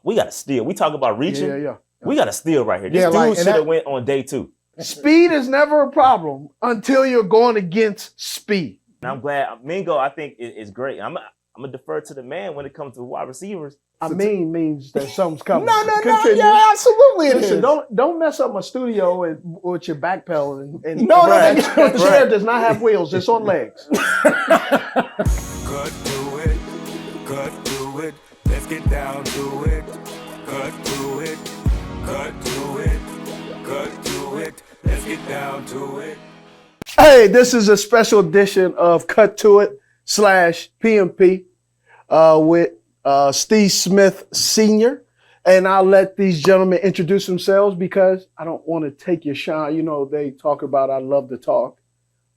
we got to steal. We talk about reaching. Yeah. We got to steal right here. This dude should have went on day 2. Speed is never a problem until you're going against speed. And I'm glad Mingo, I think, is great. I'm going to defer to the man when it comes to wide receivers. Means that something's coming. No. Yeah, absolutely it is. Don't mess up my studio with your back pedal. And No. The chair does not have wheels. It's on legs. Cut to it. Let's get down to it. Cut to it. Let's get down to it. Hey, this is a special edition of Cut to It /PMP with Steve Smith Sr. And I'll let these gentlemen introduce themselves because I don't want to take your shine. You know, they talk about I love to talk.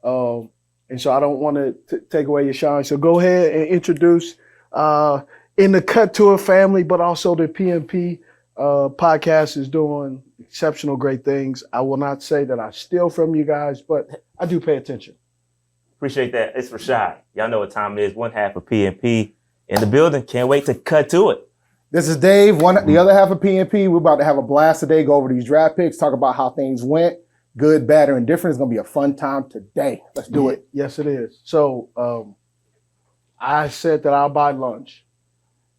And so I don't want to take away your shine. So go ahead and introduce in the Cut to It family, but also the PMP podcast is doing exceptional great things. I will not say that I steal from you guys, but I do pay attention. Appreciate that. It's Rashad. Y'all know what time it is. One half of PMP in the building. Can't wait to cut to it. This is Dave, the other half of PMP. We're about to have a blast today, go over these draft picks, talk about how things went, good, bad, or indifferent. It's going to be a fun time today. Let's do it. Yes, it is. So I said that I'll buy lunch.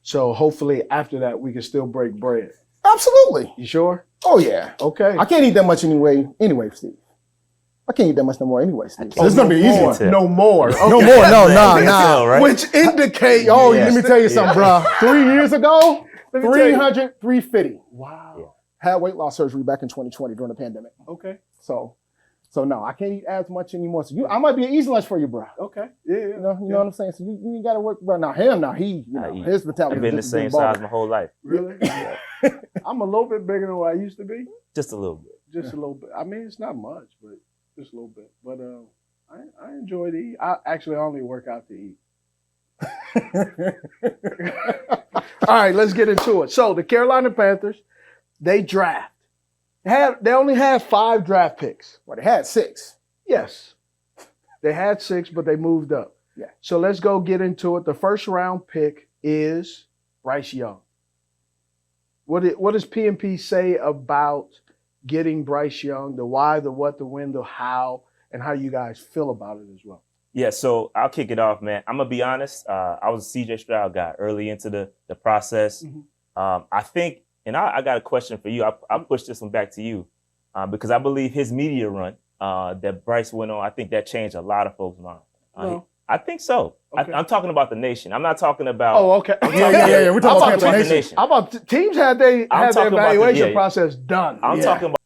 So hopefully after that, we can still break bread. Absolutely. You sure? Oh, yeah. Okay. I can't eat that much anyway, Steve. I can't eat that much no more anyway, Steve. So it's going to be easy. No more. Okay. No more. No, nah. Right? Which indicate, let me tell you something, bro. 3 years ago, 300, 350. Wow. Yeah. Had weight loss surgery back in 2020 during the pandemic. Okay. So no, I can't eat as much anymore. So I might be an easy lunch for you, bro. Okay. Yeah. You know what I'm saying? So you got to work, bro. Now his mentality. I've been the same size my whole life. Really? Yeah. I'm a little bit bigger than what I used to be. Just a little bit. Just a little bit. I mean, it's not much, but just a little bit. But I enjoy to eat. I actually only work out to eat. All right, let's get into it. So the Carolina Panthers, they draft. They only had 5 draft picks. Well, they had 6. Yes. They had 6, but they moved up. Yeah. So let's go get into it. The first round pick is Bryce Young. What does PMP say about getting Bryce Young, the why, the what, the when, the how, and how you guys feel about it as well? Yeah, so I'll kick it off, man. I'm going to be honest. I was a CJ Stroud guy early into the process. Mm-hmm. I think, and I got a question for you. I'll push this one back to you because I believe his media run that Bryce went on, I think that changed a lot of folks' minds. I think so. Okay. I'm talking about the nation. I'm not talking about. Oh, okay. Yeah. We're talking about the nation. How about teams had their evaluation process done? I'm talking about.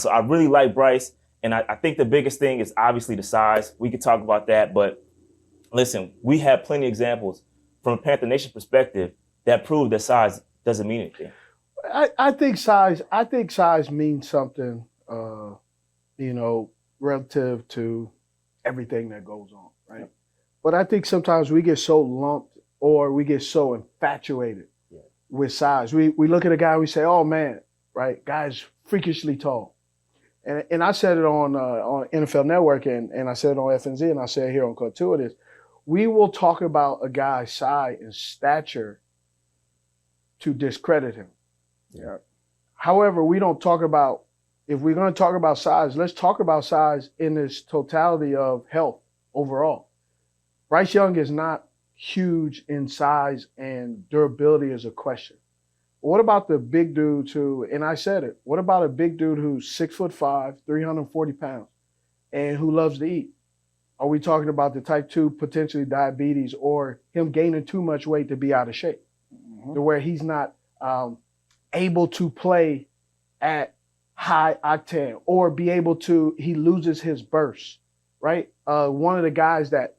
So I really like Bryce, and I think the biggest thing is obviously the size. We could talk about that, but listen, we have plenty of examples from a Panther Nation perspective that prove that size doesn't mean anything. I think size means something, relative to everything that goes on, right? But I think sometimes we get so lumped or we get so infatuated with size. We look at a guy and we say, oh man, right? Guy's freakishly tall. And I said it on NFL Network and I said it on FNZ and I said it here on Couture, we will talk about a guy's size and stature to discredit him. Yeah. However, we don't talk about, if we're going to talk about size, let's talk about size in its totality of health overall. Bryce Young is not huge in size and durability is a question. What about the big dudes who, and I said it, what about a big dude who's 6'5", 340 pounds, and who loves to eat? Are we talking about the type 2 potentially diabetes or him gaining too much weight to be out of shape? Mm-hmm. To where he's not able to play at high octane or be able to, he loses his burst, right? One of the guys that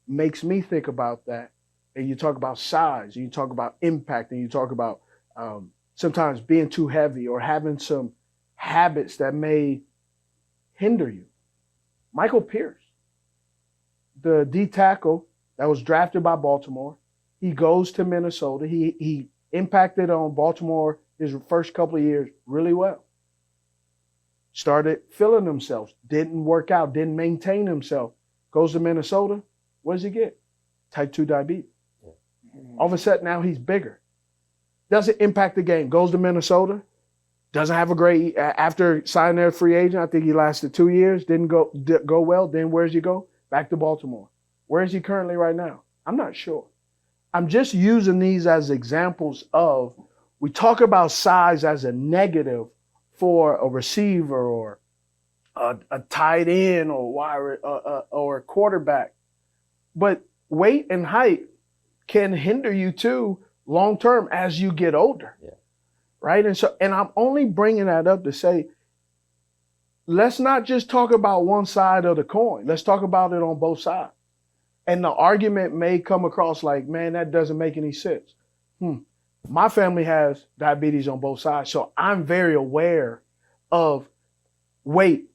makes me think about that, and you talk about size, and you talk about impact, and you talk about sometimes being too heavy or having some habits that may hinder you. Michael Pierce, the D tackle that was drafted by Baltimore, he goes to Minnesota. He impacted on Baltimore his first couple of years really well. Started feeling himself, didn't work out, didn't maintain himself. Goes to Minnesota. What does he get? Type 2 diabetes. All of a sudden now he's bigger. doesn't impact the game. Goes to Minnesota, doesn't have a great, after signing their free agent, I think he lasted 2 years, didn't go well. Then where's he go? Back to Baltimore. Where is he currently right now? I'm not sure. I'm just using these as examples of, we talk about size as a negative for a receiver or a tight end or a quarterback. But weight and height can hinder you too long term as you get older. Yeah. Right? And I'm only bringing that up to say, let's not just talk about one side of the coin. Let's talk about it on both sides. And the argument may come across like, man, that doesn't make any sense. My family has diabetes on both sides, so I'm very aware of weight.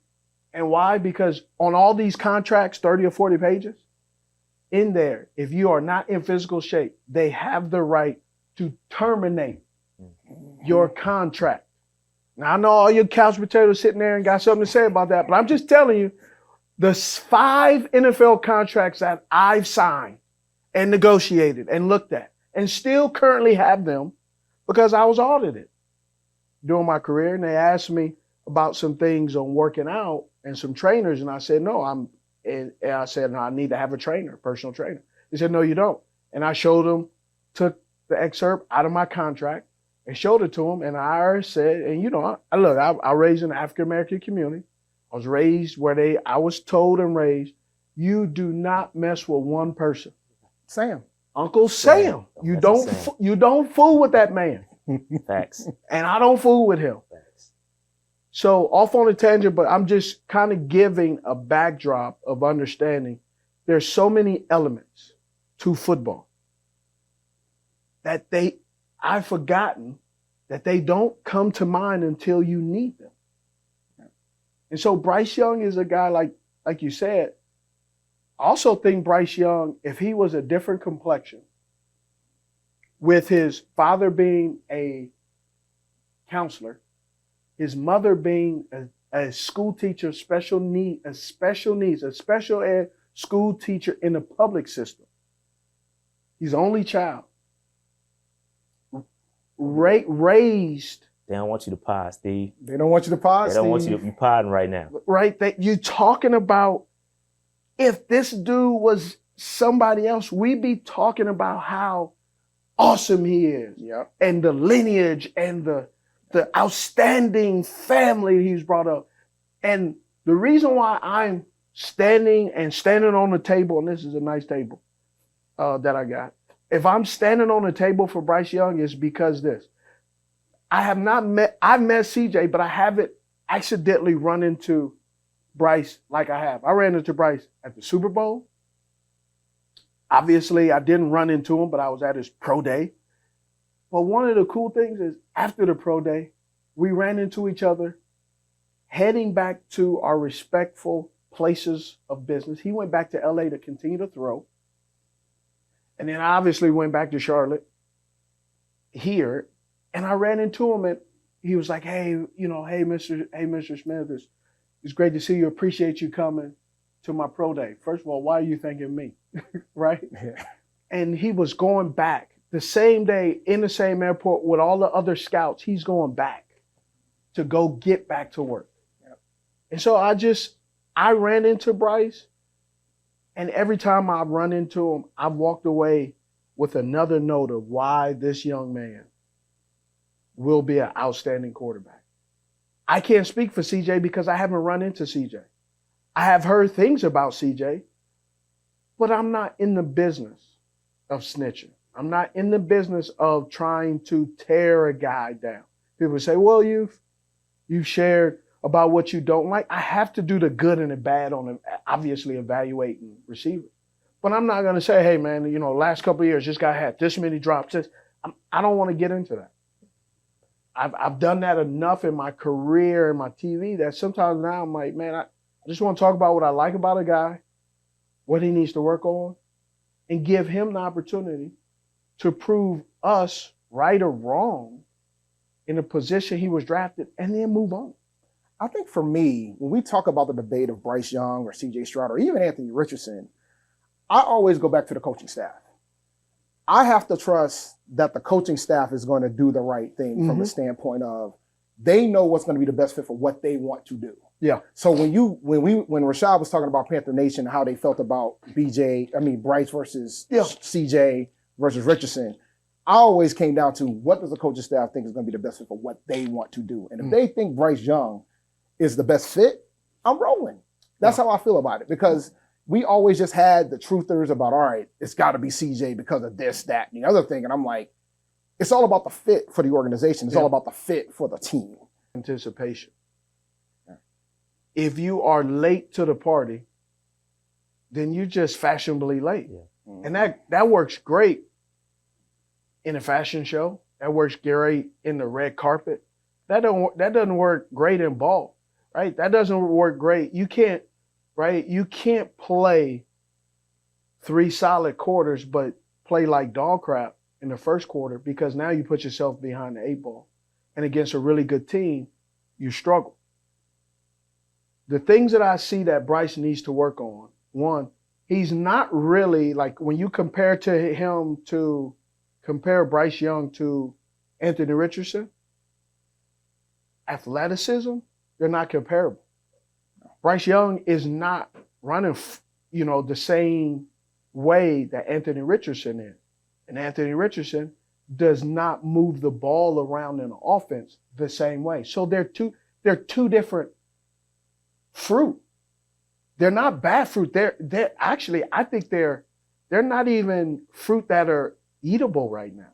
And why? Because on all these contracts, 30 or 40 pages, in there, if you are not in physical shape, they have the right to terminate your contract. Now, I know all your couch potatoes sitting there and got something to say about that, but I'm just telling you, the 5 NFL contracts that I've signed and negotiated and looked at and still currently have them because I was audited during my career, and they asked me about some things on working out and some trainers, and I said, no, I said, no, I need to have a trainer, personal trainer. They said, no, you don't. And I showed them, took the excerpt out of my contract and showed it to them, and I said, and I raised in the African-American community. I was raised I was told and raised, you do not mess with one person. Sam. Uncle Sam. You don't fool with that man. Facts. And I don't fool with him. Facts. So off on a tangent, but I'm just kind of giving a backdrop of understanding there's so many elements to football that I've forgotten that they don't come to mind until you need them. And so Bryce Young is a guy like you said. I also think Bryce Young, if he was a different complexion, with his father being a counselor, his mother being a school teacher, a special ed school teacher in the public system. He's the only child. Raised. They don't want you to pod, Steve. They don't want you to pod, They don't want you to be podding right now. Right? That you talking about, if this dude was somebody else, we'd be talking about how awesome he is. Yeah. And the lineage and the outstanding family he's brought up. And the reason why I'm standing on the table, and this is a nice table that I got. If I'm standing on the table for Bryce Young, is because I've met CJ, but I haven't accidentally run into Bryce like I have. I ran into Bryce at the Super Bowl. Obviously, I didn't run into him, but I was at his pro day. But one of the cool things is after the pro day, we ran into each other heading back to our respectful places of business. He went back to LA to continue to throw. And then I obviously went back to Charlotte here, and I ran into him, and he was like, hey, Mr. Smith, it's great to see you. Appreciate you coming to my pro day. First of all, why are you thanking me? Right? Yeah. And he was going back the same day in the same airport with all the other scouts. He's going back to go get back to work. Yep. And so I ran into Bryce, and every time I've run into him, I've walked away with another note of why this young man will be an outstanding quarterback. I can't speak for CJ because I haven't run into CJ. I have heard things about CJ, but I'm not in the business of snitching. I'm not in the business of trying to tear a guy down. People say, well, you've shared about what you don't like. I have to do the good and the bad on obviously evaluating receivers. But I'm not going to say, hey, man, last couple of years, this guy had this many drops. I don't want to get into that. I've done that enough in my career and my TV that sometimes now I'm like, man, I just want to talk about what I like about a guy, what he needs to work on, and give him the opportunity to prove us right or wrong in the position he was drafted and then move on. I think for me, when we talk about the debate of Bryce Young or CJ Stroud or even Anthony Richardson, I always go back to the coaching staff. I have to trust that the coaching staff is going to do the right thing from the standpoint of they know what's going to be the best fit for what they want to do. Yeah. So when Rashad was talking about Panther Nation, how they felt about Bryce versus CJ versus Richardson, I always came down to what does the coaching staff think is going to be the best fit for what they want to do. And if they think Bryce Young is the best fit, I'm rolling. That's how I feel about it, because we always just had the truthers about, all right, it's got to be CJ because of this, that, and the other thing. And I'm like, it's all about the fit for the organization. It's all about the fit for the team. Anticipation. If you are late to the party, then you're just fashionably late. Yeah. And that works great in a fashion show. That works great in the red carpet. That doesn't work great in ball, right? That doesn't work great. You can't play 3 solid quarters but play like dog crap in the first quarter, because now you put yourself behind the 8 ball. And against a really good team, you struggle. The things that I see that Bryce needs to work on, one, he's not really, like when you compare Bryce Young to Anthony Richardson, athleticism, they're not comparable. Bryce Young is not running, the same way that Anthony Richardson is. And Anthony Richardson does not move the ball around in the offense the same way. So they're two different fruit. They're not bad fruit. They're actually, I think they're not even fruit that are eatable right now.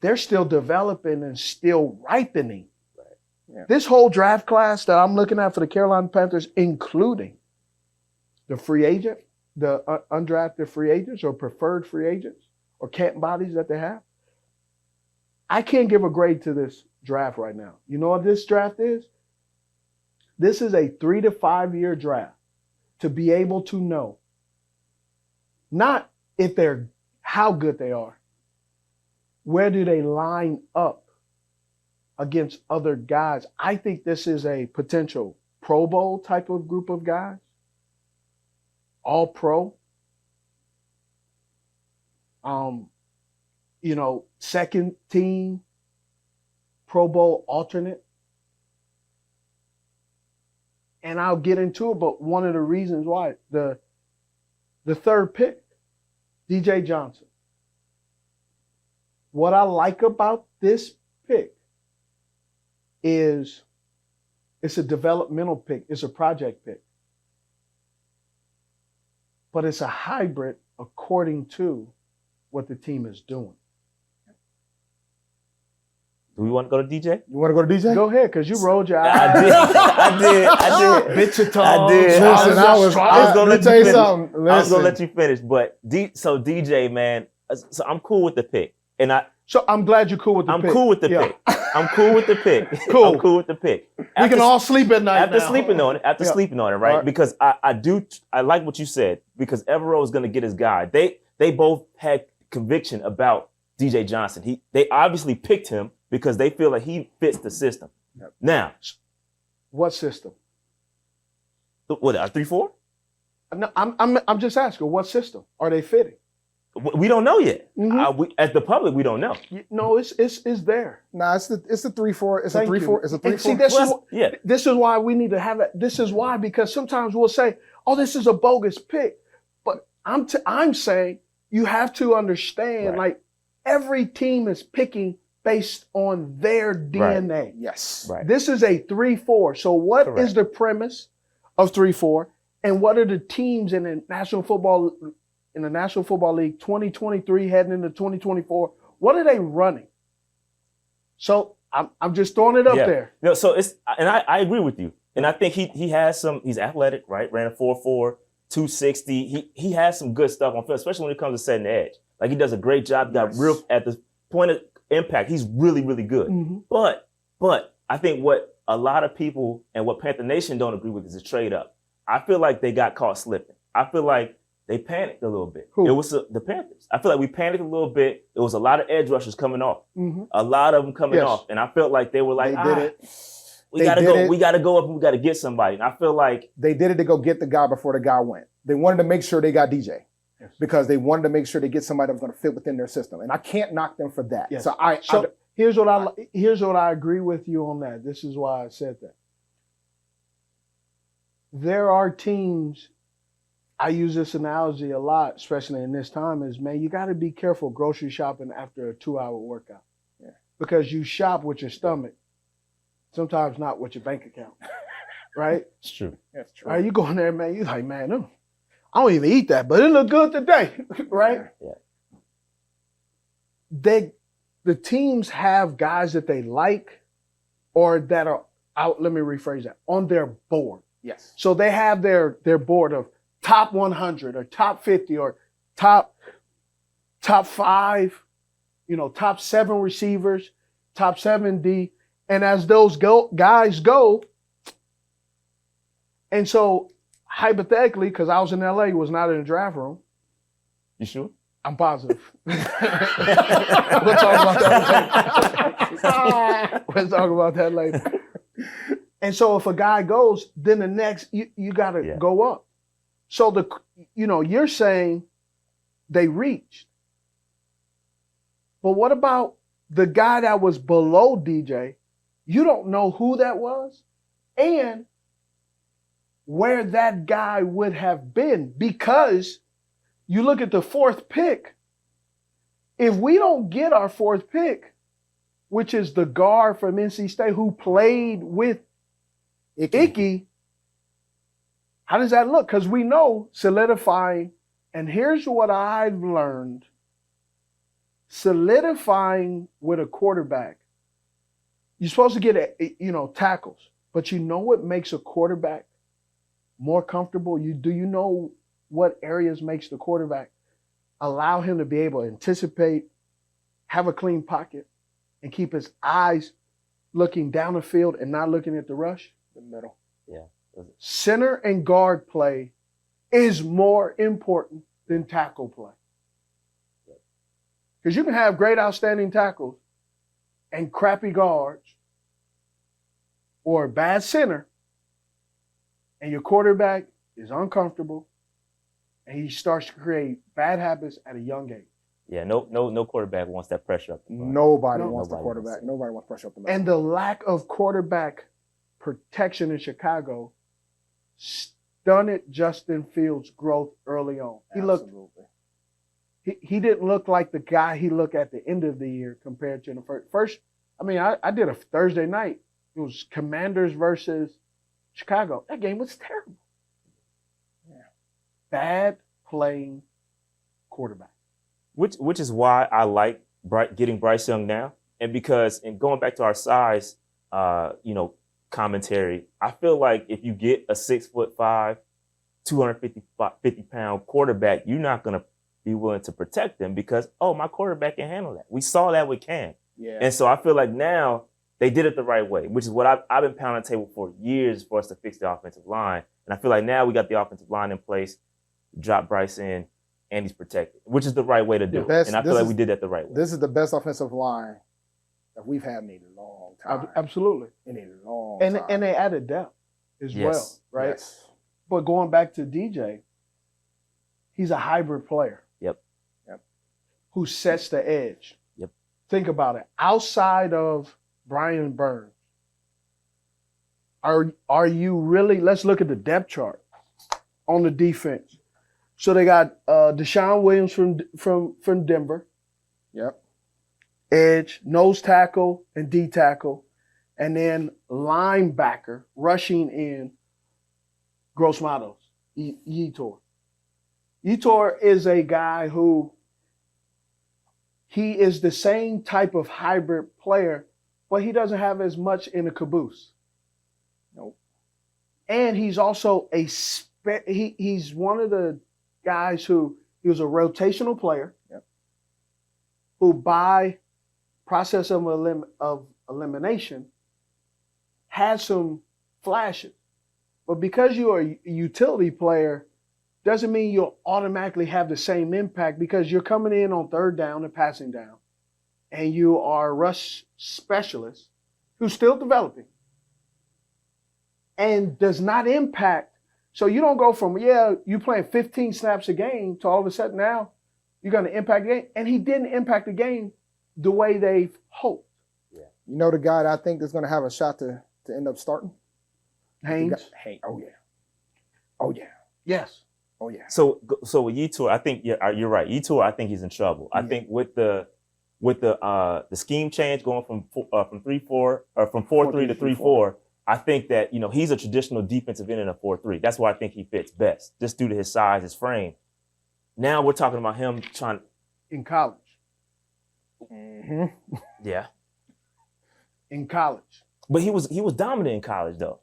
They're still developing and still ripening. Right. Yeah. This whole draft class that I'm looking at for the Carolina Panthers, including the free agent, the undrafted free agents or preferred free agents or camp bodies that they have, I can't give a grade to this draft right now. You know what this draft is? This is a 3 to 5 year draft to be able to know not if they're how good they are, where do they line up against other guys. I think this is a potential Pro Bowl type of group of guys, all pro. Second team Pro Bowl alternate. And I'll get into it, but one of the reasons why, the third pick, DJ Johnson. What I like about this pick is it's a developmental pick. It's a project pick. But it's a hybrid according to what the team is doing. Do we want to go to DJ? You want to go to DJ? Go ahead, because you rolled your eyes. I did. Bit your tongue. I did. Listen, I was going to tell you something. I was going to let you finish. But so DJ, man, so I'm cool with the pick. So I'm glad you're cool with the pick. I'm cool with the pick. I'm cool with the pick. Cool. I'm cool with the pick. We can all sleep at night after sleeping on it, right? Right. Because I like what you said, because Evero is going to get his guy. They both had conviction about DJ Johnson. They obviously picked him because they feel like he fits the system. Yep. Now, what system? What, a 3-4? No, I'm just asking, what system are they fitting? We don't know yet. Mm-hmm. As the public, we don't know. No, it's there. Nah, it's the 3-4. It's a 3-4. It's a 3-4. See, this is why we need to have it. This is why, because sometimes we'll say, "Oh, this is a bogus pick," but I'm saying you have to understand, right. Like every team is picking based on their DNA. Right. Yes. Right. This is a 3-4. So what Correct. Is the premise of 3-4, and what are the teams in the National Football League 2023 heading into 2024? What are they running? So I'm just throwing it up there. No, so I agree with you. And I think he has he's athletic, right? Ran a 4.4, 260. He has some good stuff on field, especially when it comes to setting the edge. Like he does a great job, got real at the point of impact. He's really, really good. Mm-hmm. But I think what a lot of people and what Panther Nation don't agree with is a trade up. I feel like they got caught slipping. I feel like they panicked a little bit. Who? It was the Panthers. I feel like we panicked a little bit. It was a lot of edge rushers coming off. Mm-hmm. A lot of them coming off. And I felt like they were like, we got to go. We got to go up and we got to get somebody. And I feel like they did it to go get the guy before the guy went. They wanted to make sure they got DJ. because they wanted to make sure they get somebody that was going to fit within their system. And I can't knock them for that. Yes. So here's what I agree with you on that. This is why I said that. There are teams, I use this analogy a lot, especially in this time, is, man, you got to be careful grocery shopping after a 2-hour workout. Yeah. Because you shop with your stomach, sometimes not with your bank account. Right? It's true. That's true. Right? You go in there, man, you like, man, no, I don't even eat that, but it look good today. Right? Yeah. The teams have guys that they like or that are out, let me rephrase that, on their board. Yes. So they have their board of top 100 or top 50 or top 5, top 7 receivers, top 7 D. And as those guys go, and so hypothetically, because I was in LA, was not in the draft room. You sure? I'm positive. We'll talk about that later. We'll talk about that later. And so if a guy goes, then the next, you got to go up. So you're saying they reached. But what about the guy that was below DJ? You don't know who that was and where that guy would have been, because you look at the 4th pick. If we don't get our 4th pick, which is the guard from NC State who played with Icky, how does that look? Because we know solidifying, and here's what I've learned, solidifying with a quarterback, you're supposed to get tackles, but you know what makes a quarterback more comfortable? Do you know what areas makes the quarterback allow him to be able to anticipate, have a clean pocket, and keep his eyes looking down the field and not looking at the rush? The middle. Yeah. Center and guard play is more important than tackle play. Because you can have great, outstanding tackles and crappy guards or a bad center, and your quarterback is uncomfortable and he starts to create bad habits at a young age. Yeah, no quarterback wants that pressure up the front. Nobody wants the quarterback. wants Nobody wants pressure up the middle. And the lack of quarterback protection in Chicago stunted Justin Fields' growth early on. Absolutely. He didn't look like the guy he looked at the end of the year compared to the first. I did a Thursday night. It was Commanders versus Chicago. That game was terrible. Yeah. Bad playing quarterback. Which is why I like getting Bryce Young now, and because going back to our size, commentary, I feel like if you get a 6'5", 250-pound quarterback, you're not gonna be willing to protect them because my quarterback can handle that. We saw that with Cam, and so I feel like now they did it the right way, which is what I've been pounding the table for years for us to fix the offensive line, and I feel like now we got the offensive line in place, drop Bryce in, and he's protected, which is the right way to do it. And I feel like we did that the right way. This is the best offensive line that we've had in a long time. Absolutely. In a long time. And they added depth as well, right? Yes. But going back to DJ, he's a hybrid player. Yep. Who sets the edge. Yep. Think about it. Outside of Brian Burns, are you really, let's look at the depth chart on the defense. So they got Deshaun Williams from Denver. Yep. Edge, nose tackle, and D tackle. And then linebacker, rushing in, Gross Matos, Yetur. Yetur is a guy who, he is the same type of hybrid player, but he doesn't have as much in the caboose. Nope. And he's also he's one of the guys who, he was a rotational player. Yep. Who by process of elimination had some flashes. But because you're a utility player, doesn't mean you'll automatically have the same impact because you're coming in on third down and passing down. And you are a rush specialist who's still developing and does not impact So you don't go from, you playing 15 snaps a game to all of a sudden now you're going to impact the game. And he didn't impact the game the way they hoped. Yeah. You know the guy that I think is going to have a shot to end up starting? Haynes. Oh, yeah. Oh, yeah. Yes. Oh, yeah. So with Yetur, I think you're right. Yetur, I think he's in trouble. I think with the scheme change going from 3-4 or from 4-3 to 3-4, I think that he's a traditional defensive end in a 4-3. That's where I think he fits best, just due to his size, his frame. Now we're talking about him trying in college. Mm-hmm. Yeah. In college. But he was dominant in college though.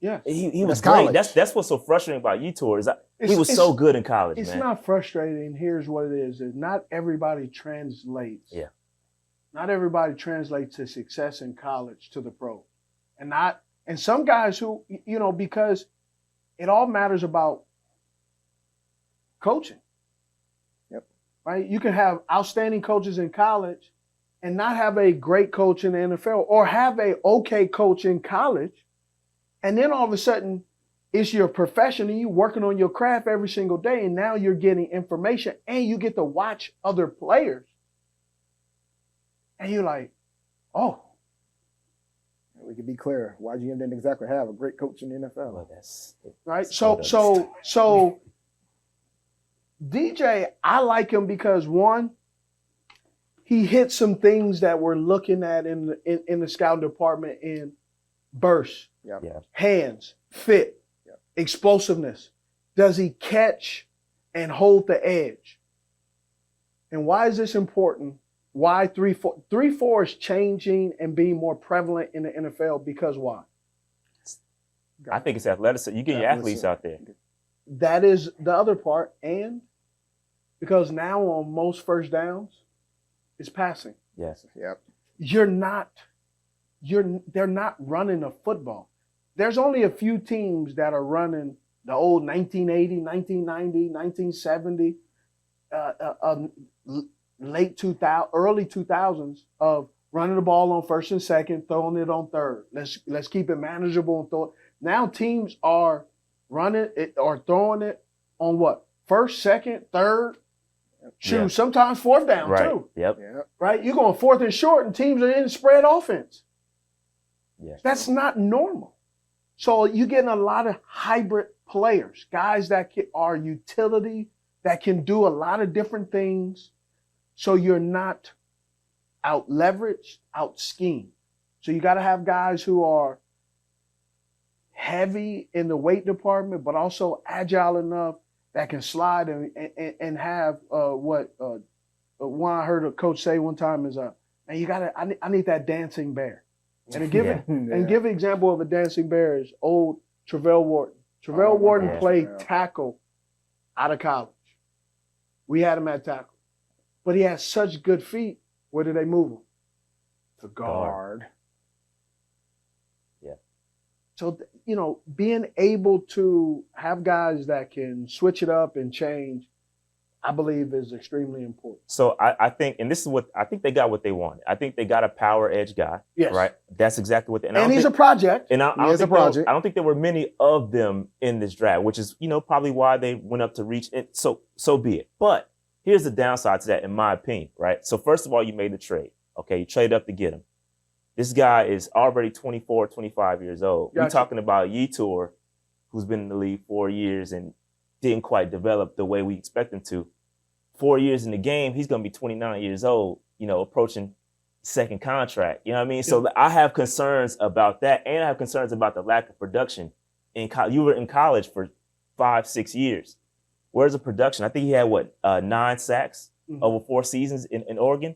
Yeah. He was college. great. That's what's so frustrating about Yetur is he was so good in college, it's man. It's not frustrating. Here's what it is not everybody translates. Yeah. Not everybody translates to success in college to the pro. And some guys who, because it all matters about coaching. Yep. Right? You can have outstanding coaches in college and not have a great coach in the NFL, or have a okay coach in college, and then all of a sudden it's your profession and you're working on your craft every single day, and now you're getting information and you get to watch other players. And you're like, oh. We can be clear. YGM didn't exactly have a great coach in the NFL. Well, that's right. So DJ, I like him because one, he hit some things that we're looking at in the scouting department in burst, hands, fit, explosiveness. Does he catch and hold the edge? And why is this important? Why 3-4? 3-4 is changing and being more prevalent in the NFL because why? I think it's athleticism. You get your athletes out there. That is the other part. And because now on most first downs, it's passing. Yes. Yep. They're not running a football. There's only a few teams that are running the old 1980, 1990, 1970, late 2000, early 2000s of running the ball on first and second, throwing it on third. Let's keep it manageable and throw it. Now teams are running it or throwing it on what? First, second, third. Shoot, sometimes fourth down too. Yep. Right? You're going fourth and short and teams are in spread offense. Yes. That's not normal. So you're getting a lot of hybrid players, guys that are utility, that can do a lot of different things. So you're not out leveraged, out schemed. So you got to have guys who are heavy in the weight department, but also agile enough that can slide and have one I heard a coach say one time is, man, I need that dancing bear. And give an example of a dancing bear is old Travell Wharton. Travell Wharton played tackle out of college. We had him at tackle. But he has such good feet. Where did they move him? To guard. Yeah. So, being able to have guys that can switch it up and change, I believe is extremely important. So I think, and this is what, I think they got what they wanted. I think they got a power edge guy. Yes. Right? That's exactly what they, and he's a project. And I don't think there were many of them in this draft, which is, probably why they went up to reach it. So be it. But here's the downside to that, in my opinion, right? So first of all, you made the trade. Okay, you traded up to get him. This guy is already 24, 25 years old. Gotcha. We're talking about Yetur, who's been in the league 4 years and didn't quite develop the way we expect him to. 4 years in the game, he's going to be 29 years old, approaching second contract. You know what I mean? Yeah. So I have concerns about that, and I have concerns about the lack of production. You were in college for 5-6 years. Where's the production? I think he had 9 sacks over 4 seasons in Oregon.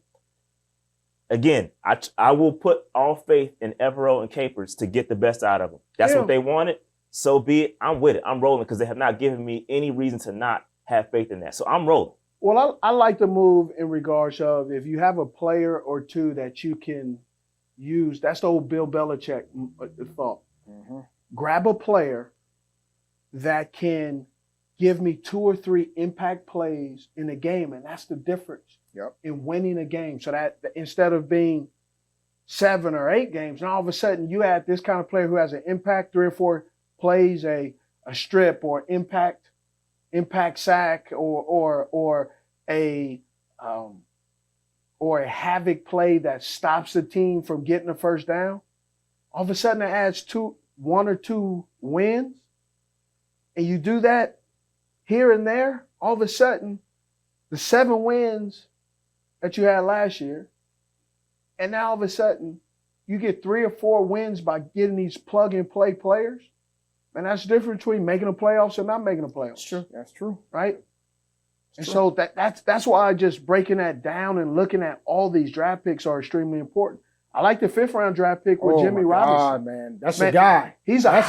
Again, I will put all faith in Evero and Capers to get the best out of them. That's what they wanted. So be it. I'm with it. I'm rolling because they have not given me any reason to not have faith in that. So I'm rolling. Well, I like the move in regards of if you have a player or two that you can use. That's the old Bill Belichick thought. Mm-hmm. Grab a player that can give me 2 or 3 impact plays in a game, and that's the difference in winning a game. So that instead of being 7 or 8 games, and all of a sudden you add this kind of player who has an impact, 3 or 4 plays, a a strip or impact sack or a havoc play that stops the team from getting the first down, all of a sudden it adds 1 or 2 wins, and you do that here and there, all of a sudden the 7 wins that you had last year, and now all of a sudden you get 3 or 4 wins by getting these plug-and-play players. And that's the difference between making the playoffs and not making the playoffs. That's true. That's true. Right? So that's why just breaking that down and looking at all these draft picks are extremely important. I like the 5th round draft pick with Jammie Robinson. Man. That's a guy. He's a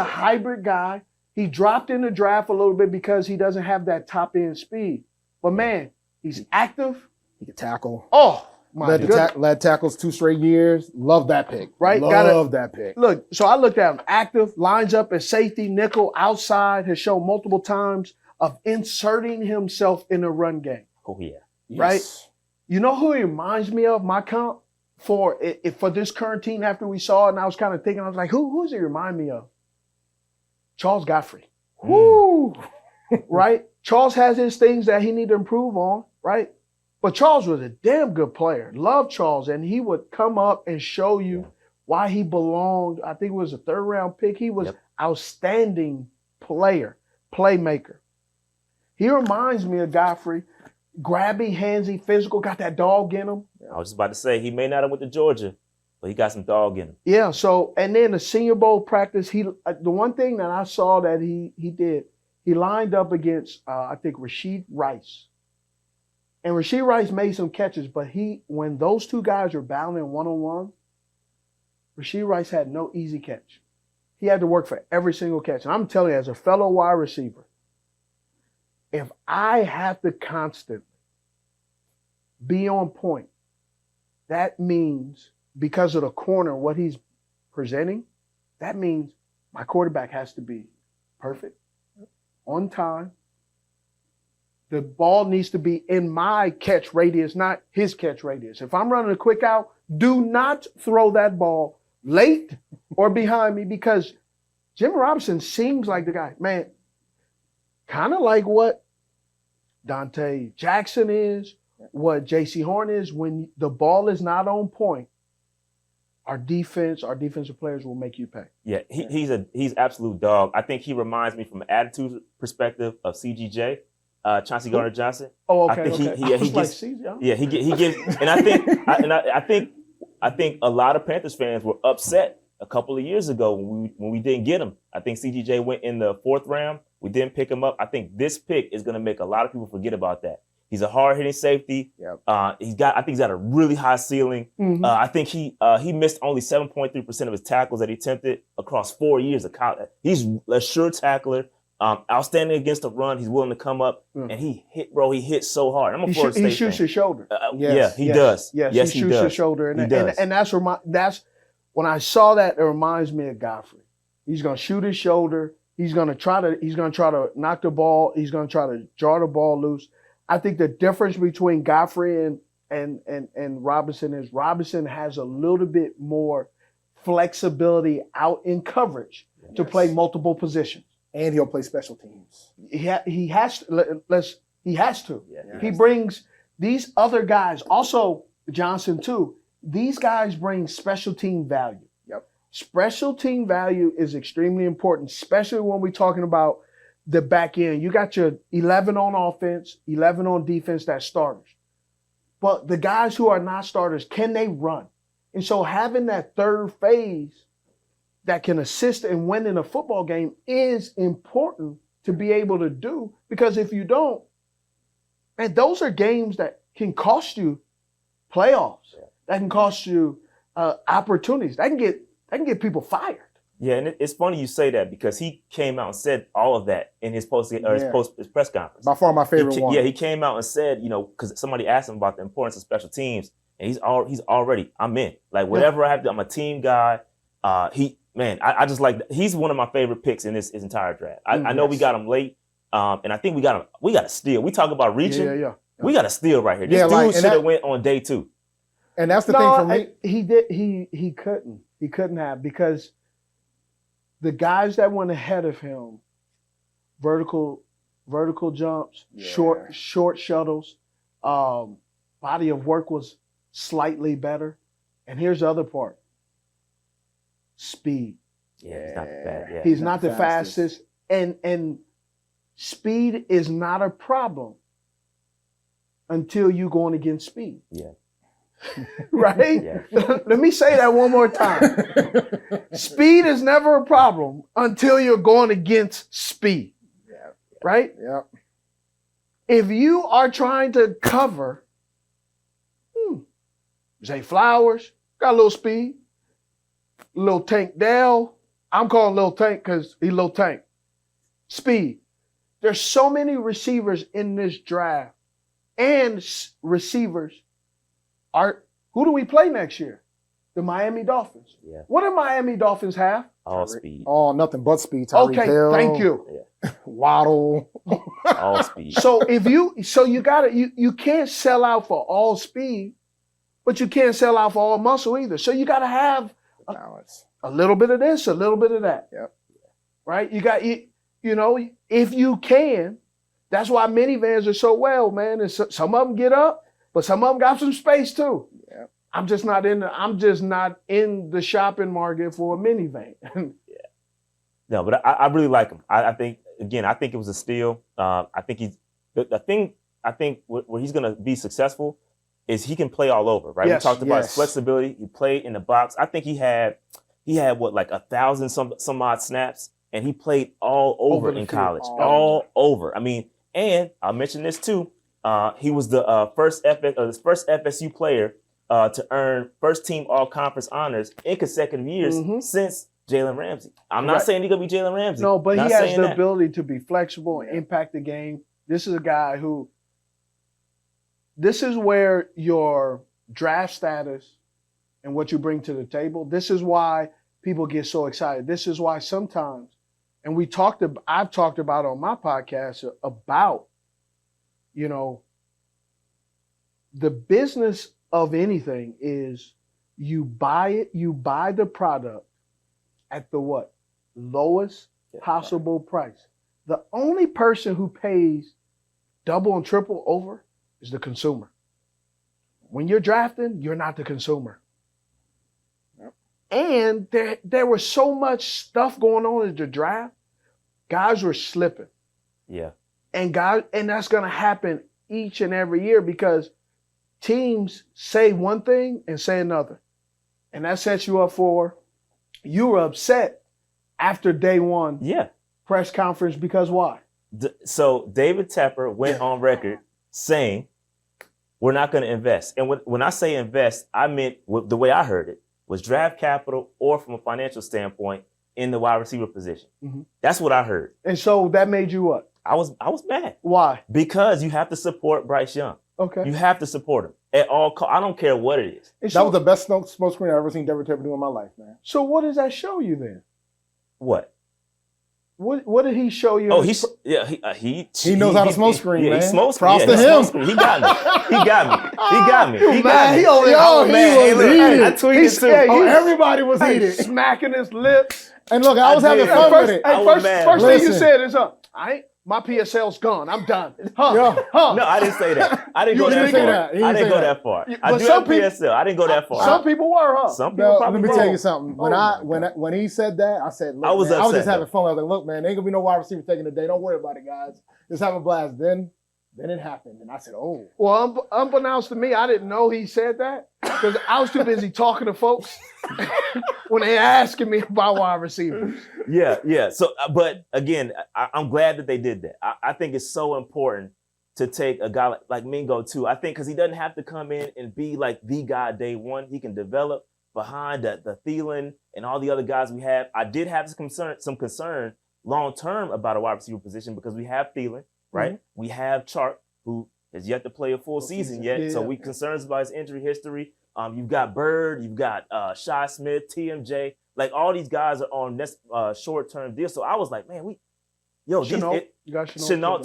hybrid guy. He dropped in the draft a little bit because he doesn't have that top end speed. But man, he's active. He can tackle. Oh, my goodness. Led tackles 2 straight years. Love that pick. Right? Love that pick. Look, so I looked at him. Active, lines up as safety, nickel, outside, has shown multiple times of inserting himself in the run game. Oh, yeah. Right? Yes. You know who he reminds me of, my comp, for this current team after we saw it, and I was kind of thinking, I was like, who's he remind me of? Charles Godfrey. Woo! Right? Charles has his things that he need to improve on, right? But Charles was a damn good player. Loved Charles, and he would come up and show you why he belonged. I think it was a 3rd round pick. He was outstanding player, playmaker. He reminds me of Godfrey. Grabby, handsy, physical, got that dog in him. I was just about to say, he may not have went to Georgia, but he got some dog in him. Yeah, so, and then the Senior Bowl practice, the one thing that I saw that he did, he lined up against, I think, Rashad Rice. And Rashad Rice made some catches, but when those 2 guys were battling one-on-one, Rashad Rice had no easy catch. He had to work for every single catch. And I'm telling you, as a fellow wide receiver, if I have to constantly be on point, that means because of the corner, what he's presenting, that means my quarterback has to be perfect, on time. The ball needs to be in my catch radius, not his catch radius. If I'm running a quick out, do not throw that ball late or behind me, because Jammie Robinson seems like the guy, man, kind of like what Dante Jackson is, what J.C. Horn is. When the ball is not on point, our defensive players will make you pay. Yeah, he's absolute dog. I think he reminds me from an attitude perspective of CGJ, Chauncey Gardner-Johnson. Oh, okay. I think okay. he gives. He gives, and I think a lot of Panthers fans were upset a couple of years ago when we didn't get him. I think CGJ went in the 4th round. We didn't pick him up. I think this pick is going to make a lot of people forget about that. He's a hard-hitting safety. Yep. I think he's got a really high ceiling. Mm-hmm. I think he missed only 7.3% of his tackles that he attempted across 4 years of college. He's a sure tackler, outstanding against the run. He's willing to come up, and he hit so hard. I'm a Florida State fan. He shoots his shoulder. Yeah, he does. Yes, he shoots his shoulder, and that's when I saw that. It reminds me of Godfrey. He's going to shoot his shoulder. He's going to try to knock the ball. He's going to try to draw the ball loose. I think the difference between Godfrey and Robinson is Robinson has a little bit more flexibility out in coverage to play multiple positions. And he'll play special teams. He has to. Yeah, he brings these other guys, also Johnson too. These guys bring special team value. Yep. Special team value is extremely important, especially when we're talking about the back end. You got your 11 on offense, 11 on defense, that's starters. But the guys who are not starters, can they run? And so having that third phase that can assist in winning a football game is important to be able to do, because if you don't, and those are games that can cost you playoffs, that can cost you opportunities, that can get people fired. Yeah, and it's funny you say that, because he came out and said all of that in his his press conference. By far my favorite one. Yeah, he came out and said, because somebody asked him about the importance of special teams, and he's already, I'm in. Like, whatever I have to, I'm a team guy. I just like, he's one of my favorite picks in his entire draft. I know we got him late, and I think we got a steal. We talk about reaching. Yeah. We got a steal right here. This dude should have went on day 2. And that's the thing for me. He couldn't have, because the guys that went ahead of him, vertical jumps, short shuttles, body of work was slightly better. And here's the other part. Speed. Yeah, he's not the fastest. Yeah. He's not the fastest. And speed is not a problem until you're going against speed. Yeah. Right? Yeah. Let me say that one more time. Speed is never a problem until you're going against speed. Yeah. Right? Yeah. If you are trying to cover, Zay Flowers, got a little speed. Little Tank Dell. I'm calling Little Tank because he's Little Tank. Speed. There's so many receivers in this draft. And receivers who do we play next year? The Miami Dolphins. Yeah. What do Miami Dolphins have? All speed. Oh, nothing but speed. Tyreek Okay, Hill, thank you. Waddle. All speed. So you can't sell out for all speed, but you can't sell out for all muscle either. So you gotta have Balance. a little bit of this, a little bit of that. Yep. Right? You got if you can, that's why minivans are so well, man. And some of them get up, but some of them got some space too. Yep. I'm just not in the shopping market for a minivan. No, but I really like him. I think it was a steal. I think where he's gonna be successful is he can play all over, right? Yes, We talked about his yes. flexibility. He played in the box. I think he had what, like 1,000 some odd snaps, and he played all over the in field. college, All all over. I mean, and I'll mention this too. He was the first FSU player to earn first team all conference honors in consecutive years since Jalen Ramsey. I'm not Right. saying he's gonna be Jalen Ramsey. No, but Not he has saying the that. ability to be flexible and impact the game. This is a guy who, this is where your draft status and what you bring to the table, this is why people get so excited. This is why sometimes, and I've talked about on my podcast about, the business of anything is you buy the product at the what? Lowest possible price. The only person who pays double and triple over is the consumer. When you're drafting, you're not the consumer. Yep. And there was so much stuff going on in the draft, guys were slipping. Yeah. And that's gonna happen each and every year because teams say one thing and say another. And that sets you up for, you were upset after day one Yeah. press conference because why? So David Tepper went on record saying, we're not going to invest. And when I say invest, I meant the way I heard it was draft capital or from a financial standpoint in the wide receiver position. Mm-hmm. That's what I heard. And so that made you what? I was mad Why? because you have to support Bryce Young. Okay. You have to support him at all costs. I don't care what it is. And That so, was the best smoke screen I've ever seen David Tepper do in my life, man. so what does that show you then? What? What did he show you? Oh, in he knows how to smoke screen, yeah, man. He smokes Props screen. to Yeah, he him. smoke screen. He got me. He got me. He got me. He got Man, me. he only- I was he mad. Hey, was look, heated. I tweeted too. Hey, Oh, he- everybody was Hey, heated. smacking his lips. And look, I was I having did. fun First, with it. hey, I was first mad. thing you Listen. said is, my PSL's gone. I'm done. Huh? Yeah. Huh? No, I didn't say that. I didn't You go that didn't say far. that. You I didn't didn't say go that. that far. Yeah, I but do some have people- PSL. I didn't go that far. Some people were, huh? Some people No, probably let me were. tell you something. When Oh my when he said that, I said, look, I was man, I was upset, just having though. fun. I was like, look, man, ain't gonna be no wide receiver taking the day. Don't worry about it, guys. Just have a blast. Then it happened, and I said, oh. Well, unbeknownst to me, I didn't know he said that because I was too busy talking to folks when they asking me about wide receivers. Yeah. So, but again, I'm glad that they did that. I think it's so important to take a guy like Mingo too. I think because he doesn't have to come in and be like the guy day one. He can develop behind the Thielen and all the other guys we have. I did have some concern long term about a wide receiver position because we have Thielen, right? Mm-hmm. We have Chark, who has yet to play a full season yet. Yeah. So we concerns about his injury history. You've got Bird, you've got Shy Smith, TMJ. Like all these guys are on this short-term deal. So I was like, man, you got Chenault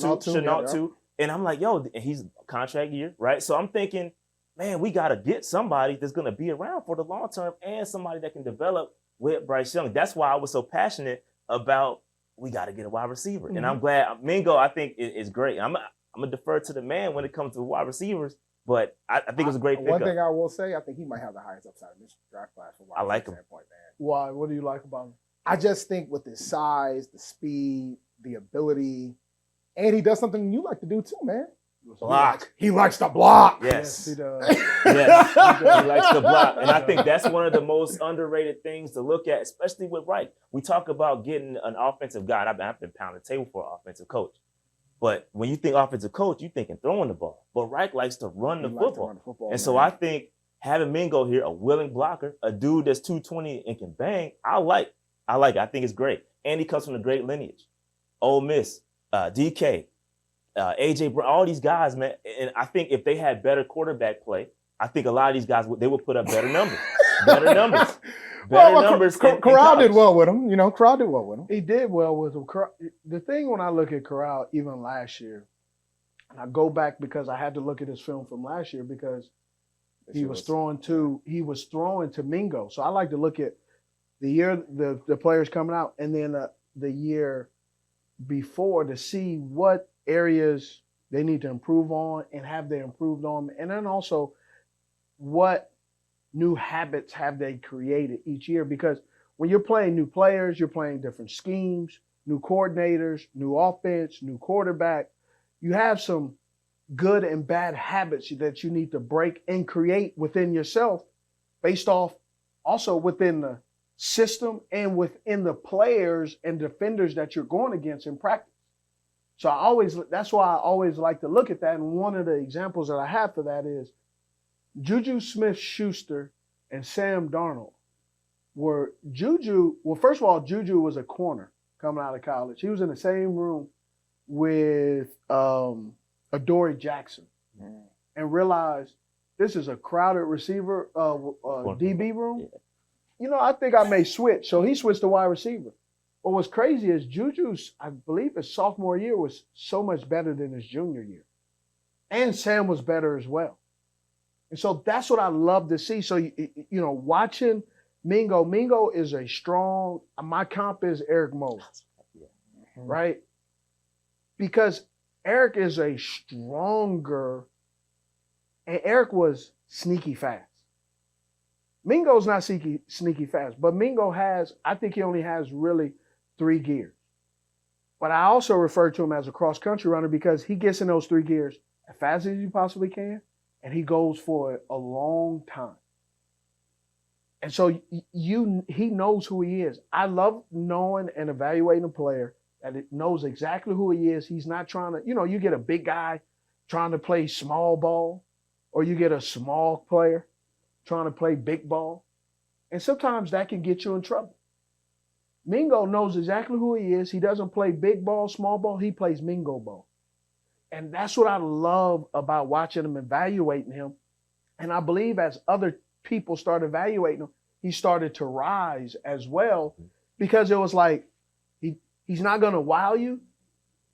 too. And I'm like, and he's contract year, right? So I'm thinking, man, we got to get somebody that's going to be around for the long term and somebody that can develop with Bryce Young. That's why I was so passionate about we got to get a wide receiver. And I'm glad Mingo, I think, is great. I'm going to defer to the man when it comes to wide receivers, but I think it was a great pickup. One thing I will say, I think he might have the highest upside in this draft class. From I like him. Standpoint, man. Why? What do you like about him? I just think with his size, the speed, the ability, and he does something you like to do too, man. Block. He likes to block. Yes. He does. Yes. He likes to block. And I think that's one of the most underrated things to look at, especially with Reich. We talk about getting an offensive guy. I've been pounding the table for an offensive coach. But when you think offensive coach, you're thinking throwing the ball. But Reich likes to run the football. And so I think having Mingo here, a willing blocker, a dude that's 220 and can bang, I like it. I think it's great. And he comes from a great lineage. Ole Miss, DK, AJ Brown, all these guys, man. And I think if they had better quarterback play, I think a lot of these guys, they would put up better numbers. Better numbers. Corral did well with him. Corral did well with him. He did well with him. The thing when I look at Corral, even last year, and I go back because I had to look at his film from last year because he was throwing to Mingo. So I like to look at the year the players coming out and then the year before to see what areas they need to improve on and have they improved on, and then also what new habits have they created each year. Because when you're playing new players, you're playing different schemes, new coordinators, new offense, new quarterback. You have some good and bad habits that you need to break and create within yourself based off also within the system and within the players and defenders that you're going against in practice. So that's why I always like to look at that. And one of the examples that I have for that is Juju Smith-Schuster and Sam Darnold were first of all, Juju was a corner coming out of college. He was in the same room with Adoree Jackson and realized this is a crowded receiver DB room. I think I may switch. So he switched to wide receiver. But what's crazy is Juju's, I believe his sophomore year was so much better than his junior year. And Sam was better as well. And so that's what I love to see. So, watching Mingo is a strong, my comp is Eric Moe, right? Because Eric is a stronger, and Eric was sneaky fast. Mingo's not sneaky fast, but Mingo I think he only has really 3 gears. But I also refer to him as a cross-country runner because he gets in those 3 gears as fast as he possibly can, and he goes for a long time. And so he knows who he is. I love knowing and evaluating a player that it knows exactly who he is. He's not trying to, you get a big guy trying to play small ball, or you get a small player trying to play big ball. And sometimes that can get you in trouble. Mingo knows exactly who he is. He doesn't play big ball, small ball. He plays Mingo ball. And that's what I love about watching him, evaluating him. And I believe as other people started evaluating him, he started to rise as well, because it was like, he's not going to wow you.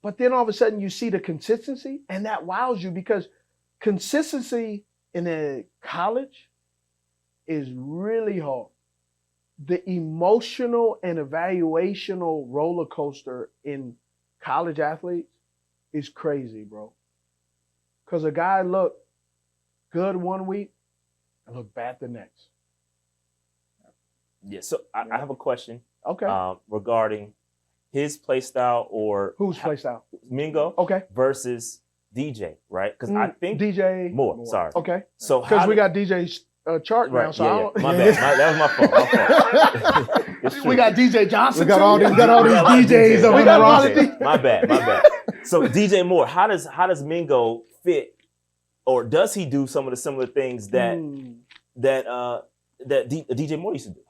But then all of a sudden you see the consistency, and that wows you, because consistency in a college is really hard. The emotional and evaluational roller coaster in college athletes is crazy, bro. Because a guy looked good one week and looked bad the next. Yeah, so I have a question. Okay. Regarding his play style, or whose play style? Mingo. Okay. Versus DJ, right? Because I think DJ Moore. Sorry. Okay. So because we got DJ's chart right, now, so my bad. That was my fault. We got DJ Johnson. We got all these DJs over got all the the My bad. So DJ Moore, how does Mingo fit, or does he do some of the similar things that DJ Moore used to do?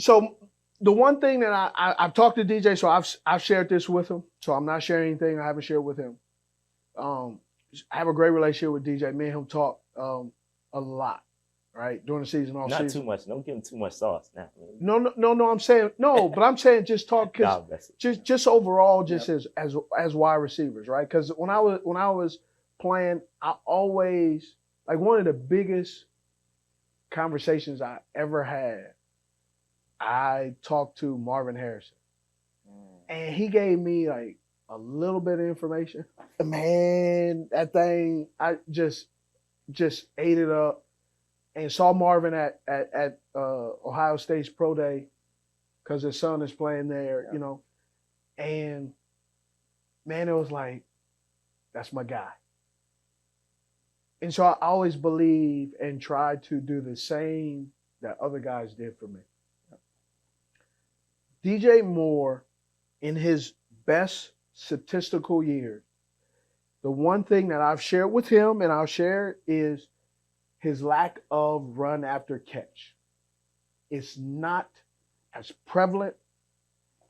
So the one thing that I've talked to DJ, so I've shared this with him. So I'm not sharing anything I haven't shared with him. I have a great relationship with DJ. Me and him talk a lot, right, during the season, all season. Not too much. Don't give him too much sauce now. No. I'm saying no, but I'm saying just talk, just overall, just as wide receivers, right? Because when I was playing, I always, like, one of the biggest conversations I ever had, I talked to Marvin Harrison. And he gave me like a little bit of information. Man, that thing, I just ate it up. And saw Marvin at Ohio State's Pro Day because his son is playing there, you know. And man, it was like, that's my guy. And so I always believe and try to do the same that other guys did for me. DJ Moore, in his best statistical years, the one thing that I've shared with him and I'll share is his lack of run after catch. It's not as prevalent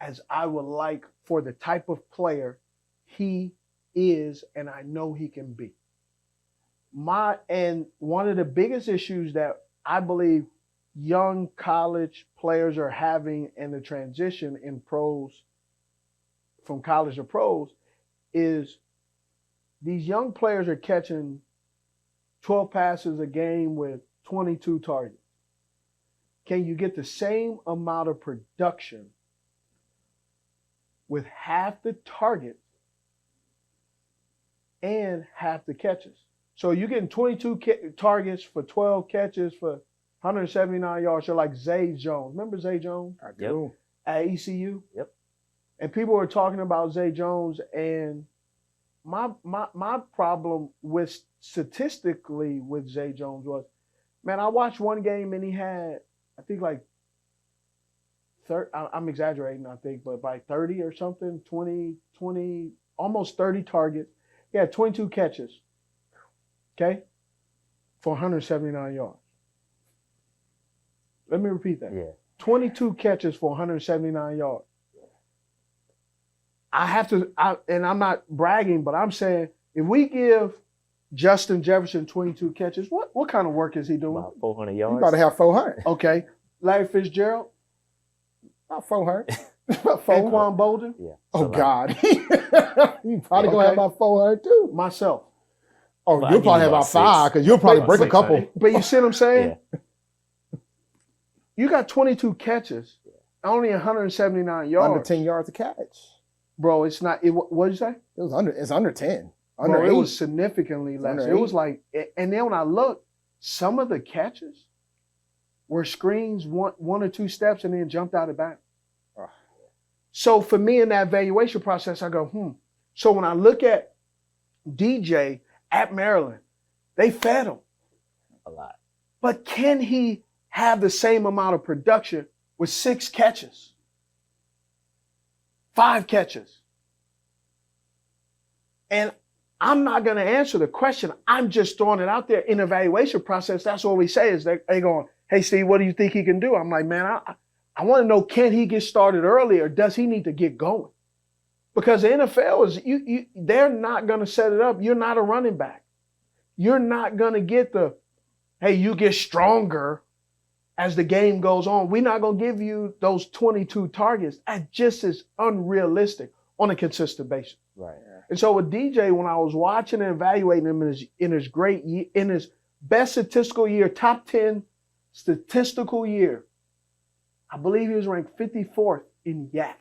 as I would like for the type of player he is and I know he can be. And one of the biggest issues that I believe young college players are having in the transition in pros, from college to pros, is these young players are catching 12 passes a game with 22 targets. Can you get the same amount of production with half the targets and half the catches? So you're getting 22 targets for 12 catches for 179 yards. You're like Zay Jones. Remember Zay Jones? I do. At ECU? Yep. And people were talking about Zay Jones, and my problem with statistically with Zay Jones was, man, I watched one game and he had, I think like, I'm exaggerating, I think, but by 30 or something, 20, almost 30 targets. He had 22 catches, okay, for 179 yards. Let me repeat that. Yeah. 22 catches for 179 yards. And I'm not bragging, but I'm saying if we give Justin Jefferson 22 catches, what kind of work is he doing? About 400 You yards. about to have 400. Okay. Larry Fitzgerald, About 400. About 400. Anquan Bolden, Yeah. Oh, It's a lot. God. You probably going to Okay. have about 400 too. myself. Oh, Well, I you'll give probably you have about about 5 6. because you'll probably About break a 600. couple. But you see what I'm saying? Yeah. You got 22 catches, only 179 yards. Under 10 yards a catch. Bro, it's not. What did you say? It's under 10. Under Bro, 8. it was significantly less. under It 8. was like, and then when I looked, some of the catches were screens, one or two steps, and then jumped out of bounds. Oh. So for me in that evaluation process, I go, So when I look at DJ at Maryland, they fed him. A lot. But can he have the same amount of production with 6 catches? 5 catches? And I'm not going to answer the question. I'm just throwing it out there in the evaluation process. That's what we say is they going, hey, Steve, what do you think he can do? I'm like, man, I want to know, can he get started early or does he need to get going? Because the NFL is, they're not going to set it up. You're not a running back. You're not going to get hey, you get stronger as the game goes on. We're not going to give you those 22 targets. That just is unrealistic on a consistent basis. Right. And so with DJ, when I was watching and evaluating him in his best statistical year, top 10 statistical year, I believe he was ranked 54th in YAC.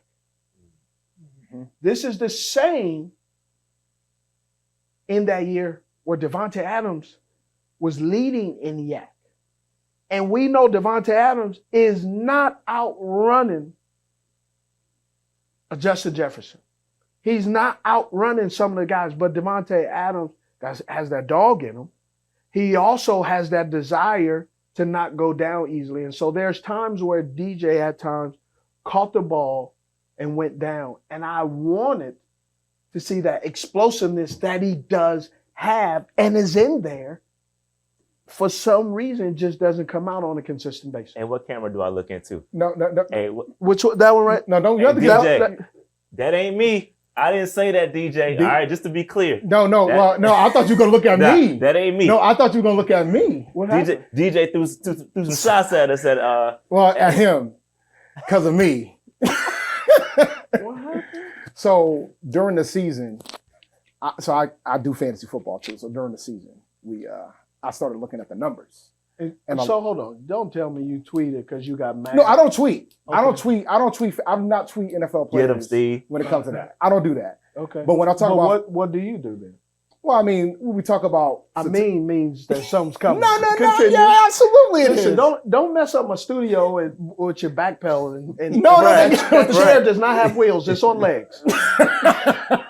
Mm-hmm. This is the same in that year where Devontae Adams was leading in YAC. And we know Devontae Adams is not outrunning Justin Jefferson. He's not outrunning some of the guys, but Devontae Adams has that dog in him. He also has that desire to not go down easily. And so there's times where DJ at times caught the ball and went down. And I wanted to see that explosiveness that he does have and is in there. For some reason, just doesn't come out on a consistent basis. And what camera do I look into? No. Hey, Which one, that one, right? No, don't. Hey, You have to DJ. That ain't me. I didn't say that, DJ. All right, just to be clear. No. That- No, I thought you were going to look at me. That ain't me. No, I thought you were going to look at me. What happened? DJ threw some shots at us at Well, at him, because of me. What happened? So during the season, I do fantasy football too. So during the season, I started looking at the numbers. And so hold on. Don't tell me you tweeted because you got mad. no, I don't tweet. Okay. I don't tweet. I'm not tweet NFL players. Get him, Steve. When it comes to that, I don't do that. Okay. But when I talk about what do you do then? well, I mean, when we talk about Means that something's coming. no, Continue. yeah, absolutely it Listen, is. don't mess up my studio with your back pedal and No, that chair does not have wheels. It's on legs.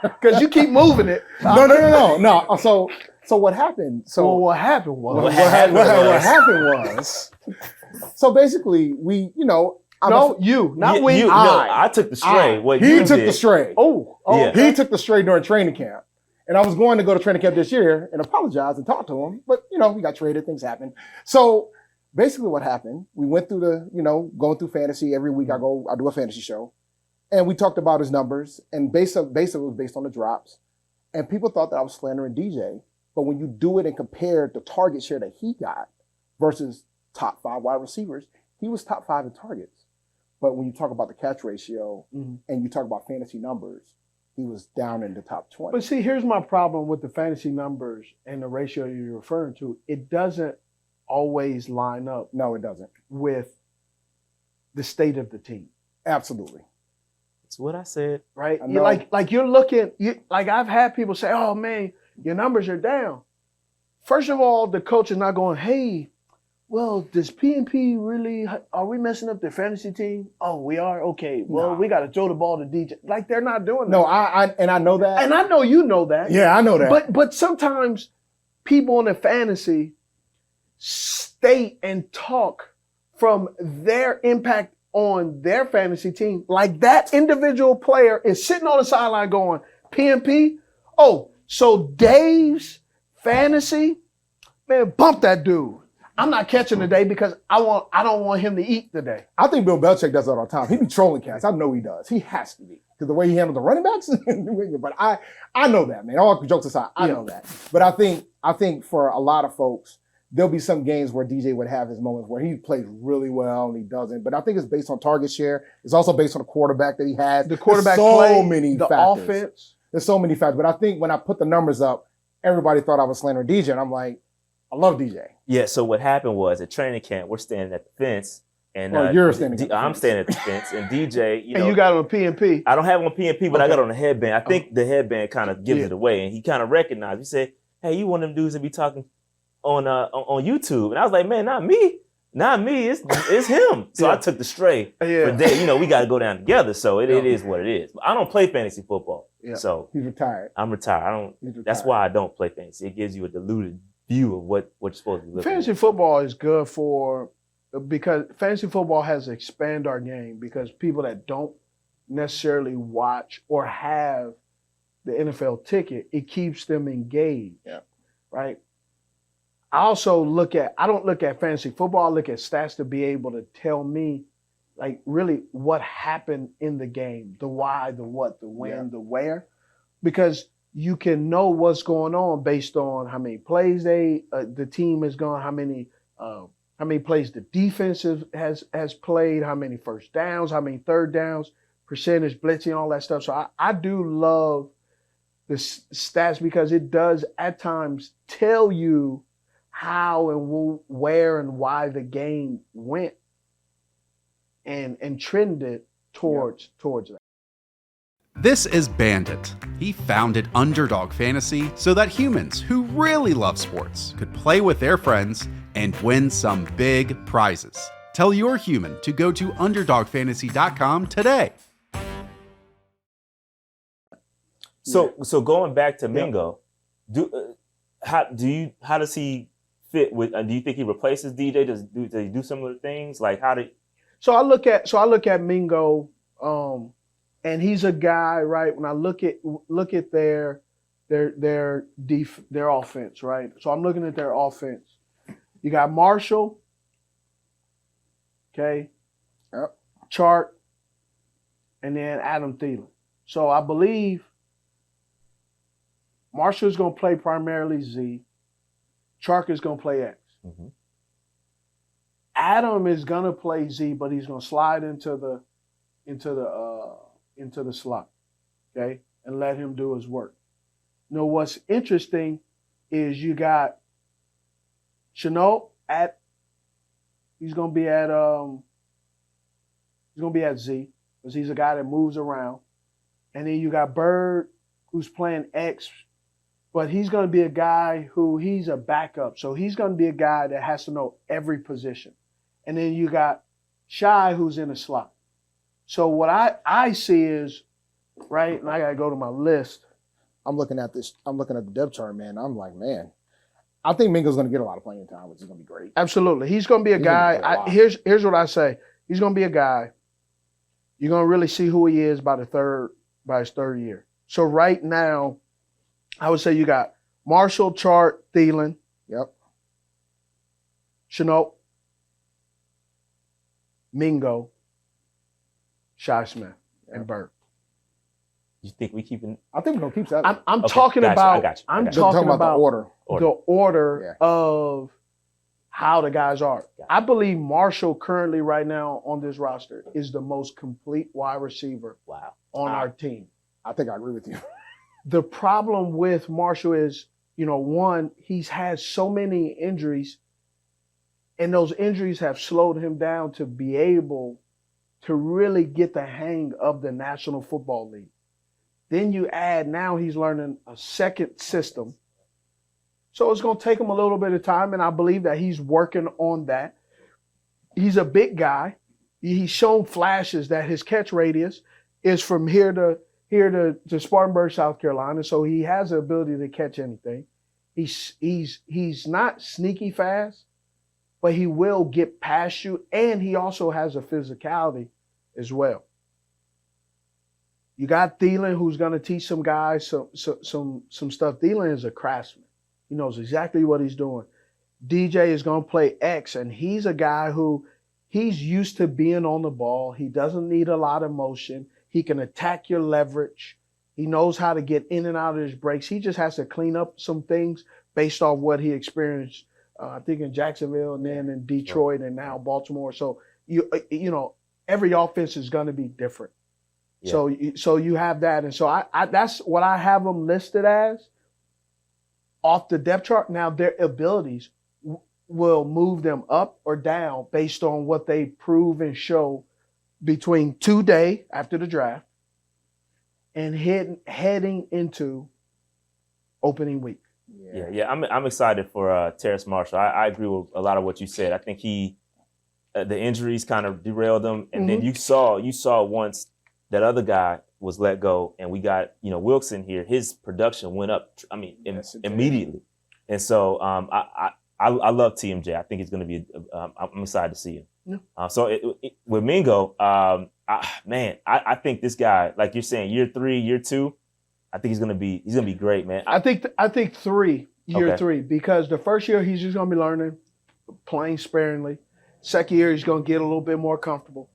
Because you keep moving it. No. So what happened? So what happened was what happened was. So basically, we, not we. I took the stray. He took the stray. Yeah. He took the stray during training camp. And I was going to go to training camp this year and apologize and talk to him. But, we got traded. Things happened. So basically what happened, we went through going through fantasy. Every week I do a fantasy show. And we talked about his numbers. And basically it was based on the drops. And people thought that I was slandering DJ. But when you do it and compare the target share that he got versus top 5 wide receivers, he was top 5 in targets. But when you talk about the catch ratio and you talk about fantasy numbers, he was down in the top 20. But see, here's my problem with the fantasy numbers and the ratio you're referring to. It doesn't always line up. No, it doesn't. With the state of the team. Absolutely. That's what I said. Right? You're looking, I've had people say, oh man, your numbers are down. First of all, the coach is not going, hey, well, does PNP really, are we messing up their fantasy team? Oh, we are? Okay. Well, we got to throw the ball to DJ. Like, they're not doing that. No, I know that. And I know you know that. Yeah, I know that. But sometimes people in the fantasy state and talk from their impact on their fantasy team. Like that individual player is sitting on the sideline going, PNP? Oh, so Dave's fantasy? Man, bump that dude. I'm not catching today because I don't want him to eat today. I think Bill Belichick does that all the time. He be trolling cats. I know he does. He has to be. Because the way he handles the running backs. But I know that, man. All jokes aside, I know that. But I think for a lot of folks, there'll be some games where DJ would have his moments where he plays really well and he doesn't. But I think it's based on target share. It's also based on the quarterback that he has. The quarterback many the factors. Offense. There's so many factors. But I think when I put the numbers up, everybody thought I was slandering DJ. And I'm like, I love DJ. Yeah, so what happened was at training camp, we're standing at the fence. And you're standing at the I'm standing at the fence. And DJ, and you got on PNP. I don't have on PNP, but I got on a headband. I think the headband kind of gives it away. And he kind of recognized. He said, hey, you one of them dudes that be talking on YouTube. And I was like, man, not me. Not me. It's him. So I took the stray. Yeah. But then, we got to go down together. So it is what it is. But I don't play fantasy football. Yeah. So he's retired. I'm retired. That's why I don't play fantasy. It gives you a diluted view of what you're supposed to be looking Fantasy football is good because fantasy football has expanded our game because people that don't necessarily watch or have the NFL ticket, it keeps them engaged. Yeah. Right? I don't look at fantasy football, I look at stats to be able to tell me like really what happened in the game, the why, the what, the when, the where. Because you can know what's going on based on how many plays the team has gone, how many plays the defense has played, how many first downs, how many third downs, percentage, blitzing, all that stuff. So I do love the stats because it does at times tell you how and where and why the game went and trended towards that. This is Bandit. He founded Underdog Fantasy so that humans who really love sports could play with their friends and win some big prizes. Tell your human to go to underdogfantasy.com today. So going back to Mingo, how does he fit with? Do you think he replaces DJ? Does he do similar things? Like So I look at Mingo. And he's a guy, right? When I look at their offense, right? So I'm looking at their offense. You got Marshall, okay, Chart, and then Adam Thielen. So I believe Marshall's going to play primarily Z. Chark is going to play X. Mm-hmm. Adam is going to play Z, but he's going to slide into the slot, okay, and let him do his work. You know, what's interesting is you got Chenault at He's gonna be at Z because he's a guy that moves around. And then you got Bird, who's playing X, but he's gonna be a guy who he's a backup. So he's gonna be a guy that has to know every position. And then you got Shy, who's in the slot. So what I see is, right, and I gotta go to my list. I'm looking at this. I'm looking at the depth chart, man. I'm like, man, I think Mingo's going to get a lot of playing time, which is going to be great. Absolutely. He's going to be a guy. Here's what I say. He's going to be a guy. You're going to really see who he is by his third year. So right now, I would say you got Marshall, Chart, Thielen. Yep. Chenault, Mingo, Shy Smith, and Bird. You think we keeping? I think we're going to keep that. I'm talking about. I'm talking about the order. The order of how the guys are. I believe Marshall currently right now on this roster is the most complete wide receiver on our team. I think I agree with you. The problem with Marshall is, one, he's had so many injuries, and those injuries have slowed him down to be able to really get the hang of the National Football League. Then you add, now he's learning a second system. So it's going to take him a little bit of time, and I believe that he's working on that. He's a big guy. He's shown flashes that his catch radius is from here to Spartanburg, South Carolina, so he has the ability to catch anything. He's not sneaky fast, but he will get past you, and he also has a physicality as well. You got Thielen, who's going to teach some guys some stuff. Thielen is a craftsman. He knows exactly what he's doing. DJ is going to play X, and he's a guy who he's used to being on the ball. He doesn't need a lot of motion. He can attack your leverage. He knows how to get in and out of his breaks. He just has to clean up some things based off what he experienced, I think, in Jacksonville and then in Detroit and now Baltimore. So, every offense is going to be different. Yeah. So you have that. And so I that's what I have them listed as off the depth chart. Now, their abilities will move them up or down based on what they prove and show between today after the draft and heading into opening week. Yeah. I'm excited for Terrace Marshall. I agree with a lot of what you said. I think the injuries kind of derailed him, and then you saw once that other guy was let go, and we got Wilson here. His production went up. Immediately, and so I love TMJ. I think he's going to be. I'm excited to see him. Yeah. With Mingo, I think this guy, like you're saying, year 3, year 2, I think he's gonna be great, man. I think year 3, because the first year he's just gonna be learning, playing sparingly. Second year he's gonna get a little bit more comfortable,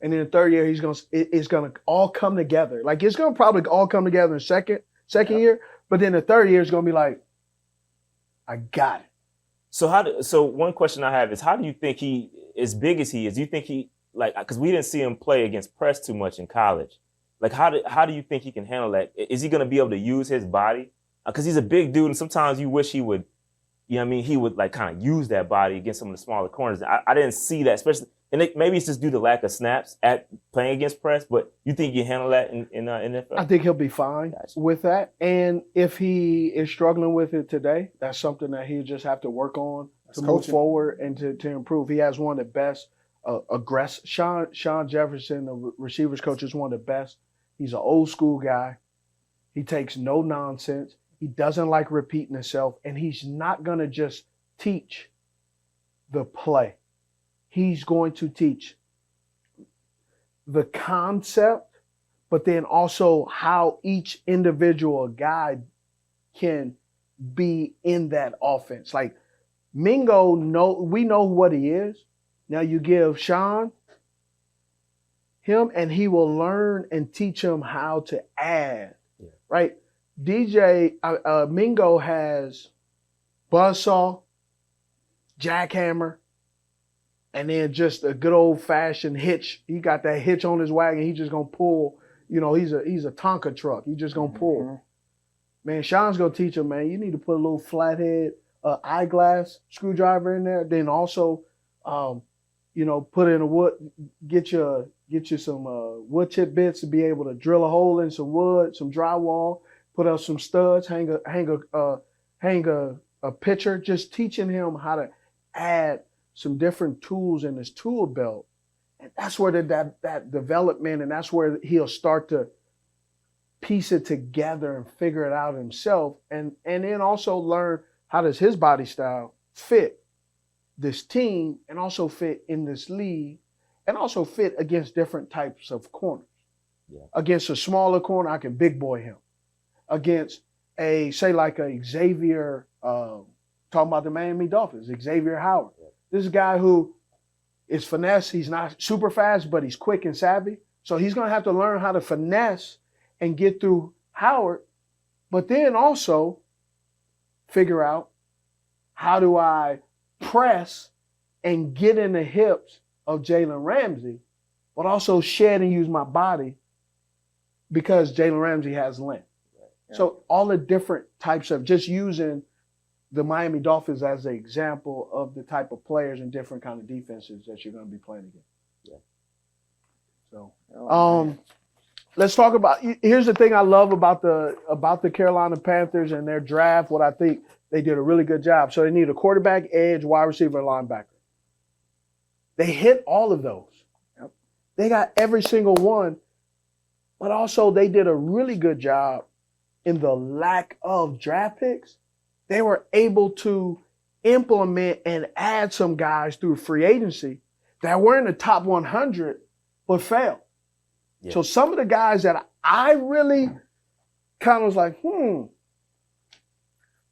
and then the third year it's gonna all come together. Like it's gonna probably all come together in second year, but then the third year is gonna be like, I got it. So one question I have is, how do you think he, as big as he is, do you think he, like, because we didn't see him play against press too much in college, like how do you think he can handle that? Is he going to be able to use his body? Because he's a big dude, and sometimes you wish he would, he would like kind of use that body against some of the smaller corners. I didn't see that, especially, and maybe it's just due to lack of snaps at playing against press, but you think you handle that in NFL? I think he'll be fine with that. And if he is struggling with it today, that's something that he'll just have to work on to move forward and to improve. He has one of the best aggressive. Sean Jefferson, the receivers coach, is one of the best. He's an old school guy. He takes no nonsense. He doesn't like repeating himself, and he's not going to just teach the play. He's going to teach the concept, but then also how each individual guy can be in that offense. Like Mingo, we know what he is. Now you give Sean him, and he will learn and teach him how to add, right? Mingo has buzzsaw, jackhammer, and then just a good old-fashioned hitch. He got that hitch on his wagon. He's just going to pull. He's a Tonka truck. He's just going to pull. Mm-hmm. Man, Sean's going to teach him, man, you need to put a little flathead eyeglass screwdriver in there. Then also put in a wood, get you some wood chip bits to be able to drill a hole in some wood, some drywall, put up some studs, hang a pitcher, just teaching him how to add some different tools in his tool belt. And that's where that development, and that's where he'll start to piece it together and figure it out himself. And then also learn how does his body style fit this team and also fit in this league and also fit against different types of corners. Yeah. Against a smaller corner, I can big boy him. Against like a Xavier, talking about the Miami Dolphins, Xavier Howard. Yeah. This is a guy who is finesse. He's not super fast, but he's quick and savvy. So he's going to have to learn how to finesse and get through Howard, but then also figure out how do I press and get in the hips of Jalen Ramsey, but also shed and use my body because Jalen Ramsey has length. Yeah. So all the different types of just using the Miami Dolphins as an example of the type of players and different kind of defenses that you're going to be playing against. Yeah. So, let's talk about. Here's the thing I love about the Carolina Panthers and their draft. What I think they did a really good job. So they need a quarterback, edge, wide receiver, linebacker. They hit all of those. Yep. They got every single one, but also they did a really good job in the lack of draft picks. They were able to implement and add some guys through free agency that were in the top 100 but failed. Yeah. So some of the guys that I really kind of was like,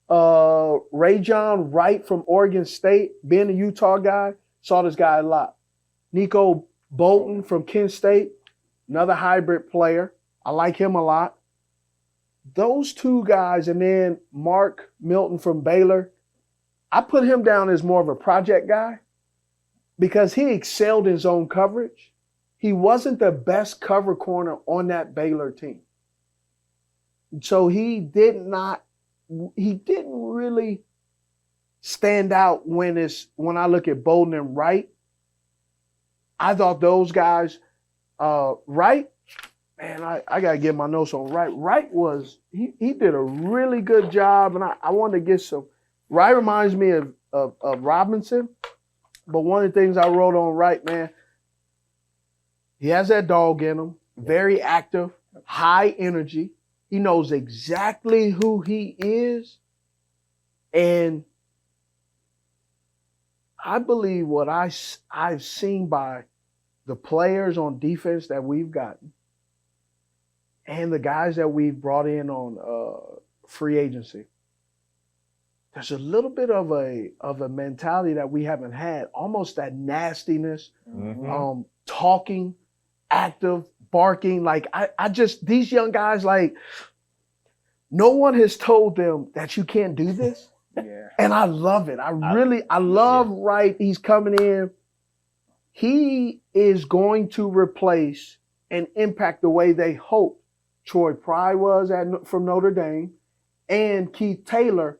Rashad Wright from Oregon State, being a Utah guy, saw this guy a lot. Nico Bolton from Kent State, another hybrid player. I like him a lot. Those two guys, and then Mark Milton from Baylor, I put him down as more of a project guy because he excelled in zone coverage. He wasn't the best cover corner on that Baylor team. So he didn't really stand out when I look at Bolden and Wright. I thought those guys, Wright, man, I got to get my notes on Wright. Wright he did a really good job, and I wanted to get some. Wright reminds me of Robinson, but one of the things I wrote on Wright, man, he has that dog in him, very active, high energy. He knows exactly who he is. And I believe what I've seen by the players on defense that we've gotten and the guys that we've brought in on free agency, there's a little bit of a mentality that we haven't had, almost that nastiness, talking, active, barking. Like I just, these young guys, like, no one has told them that you can't do this. Yeah. And I love it. I love Wright. He's coming in. He is going to replace and impact the way they hoped Troy Pride was from Notre Dame and Keith Taylor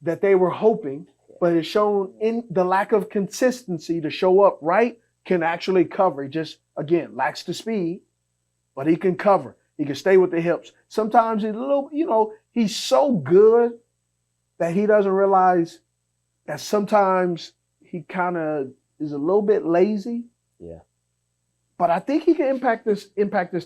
that they were hoping, but it's shown in the lack of consistency to show up. Wright can actually cover. He just, again, lacks the speed, but he can cover. He can stay with the hips. Sometimes he's a little, he's so good that he doesn't realize that sometimes he kind of is a little bit lazy. Yeah. But I think he can impact this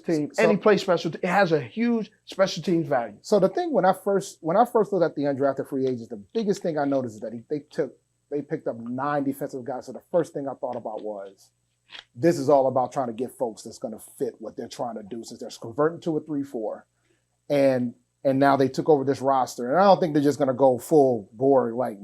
team. And he plays special. It has a huge special teams value. So the thing when I first looked at the undrafted free agents, the biggest thing I noticed is that they picked up 9 defensive guys. So the first thing I thought about was, this is all about trying to get folks that's going to fit what they're trying to do, since they're converting to a 3-4. And now they took over this roster. And I don't think they're just going to go full bore, like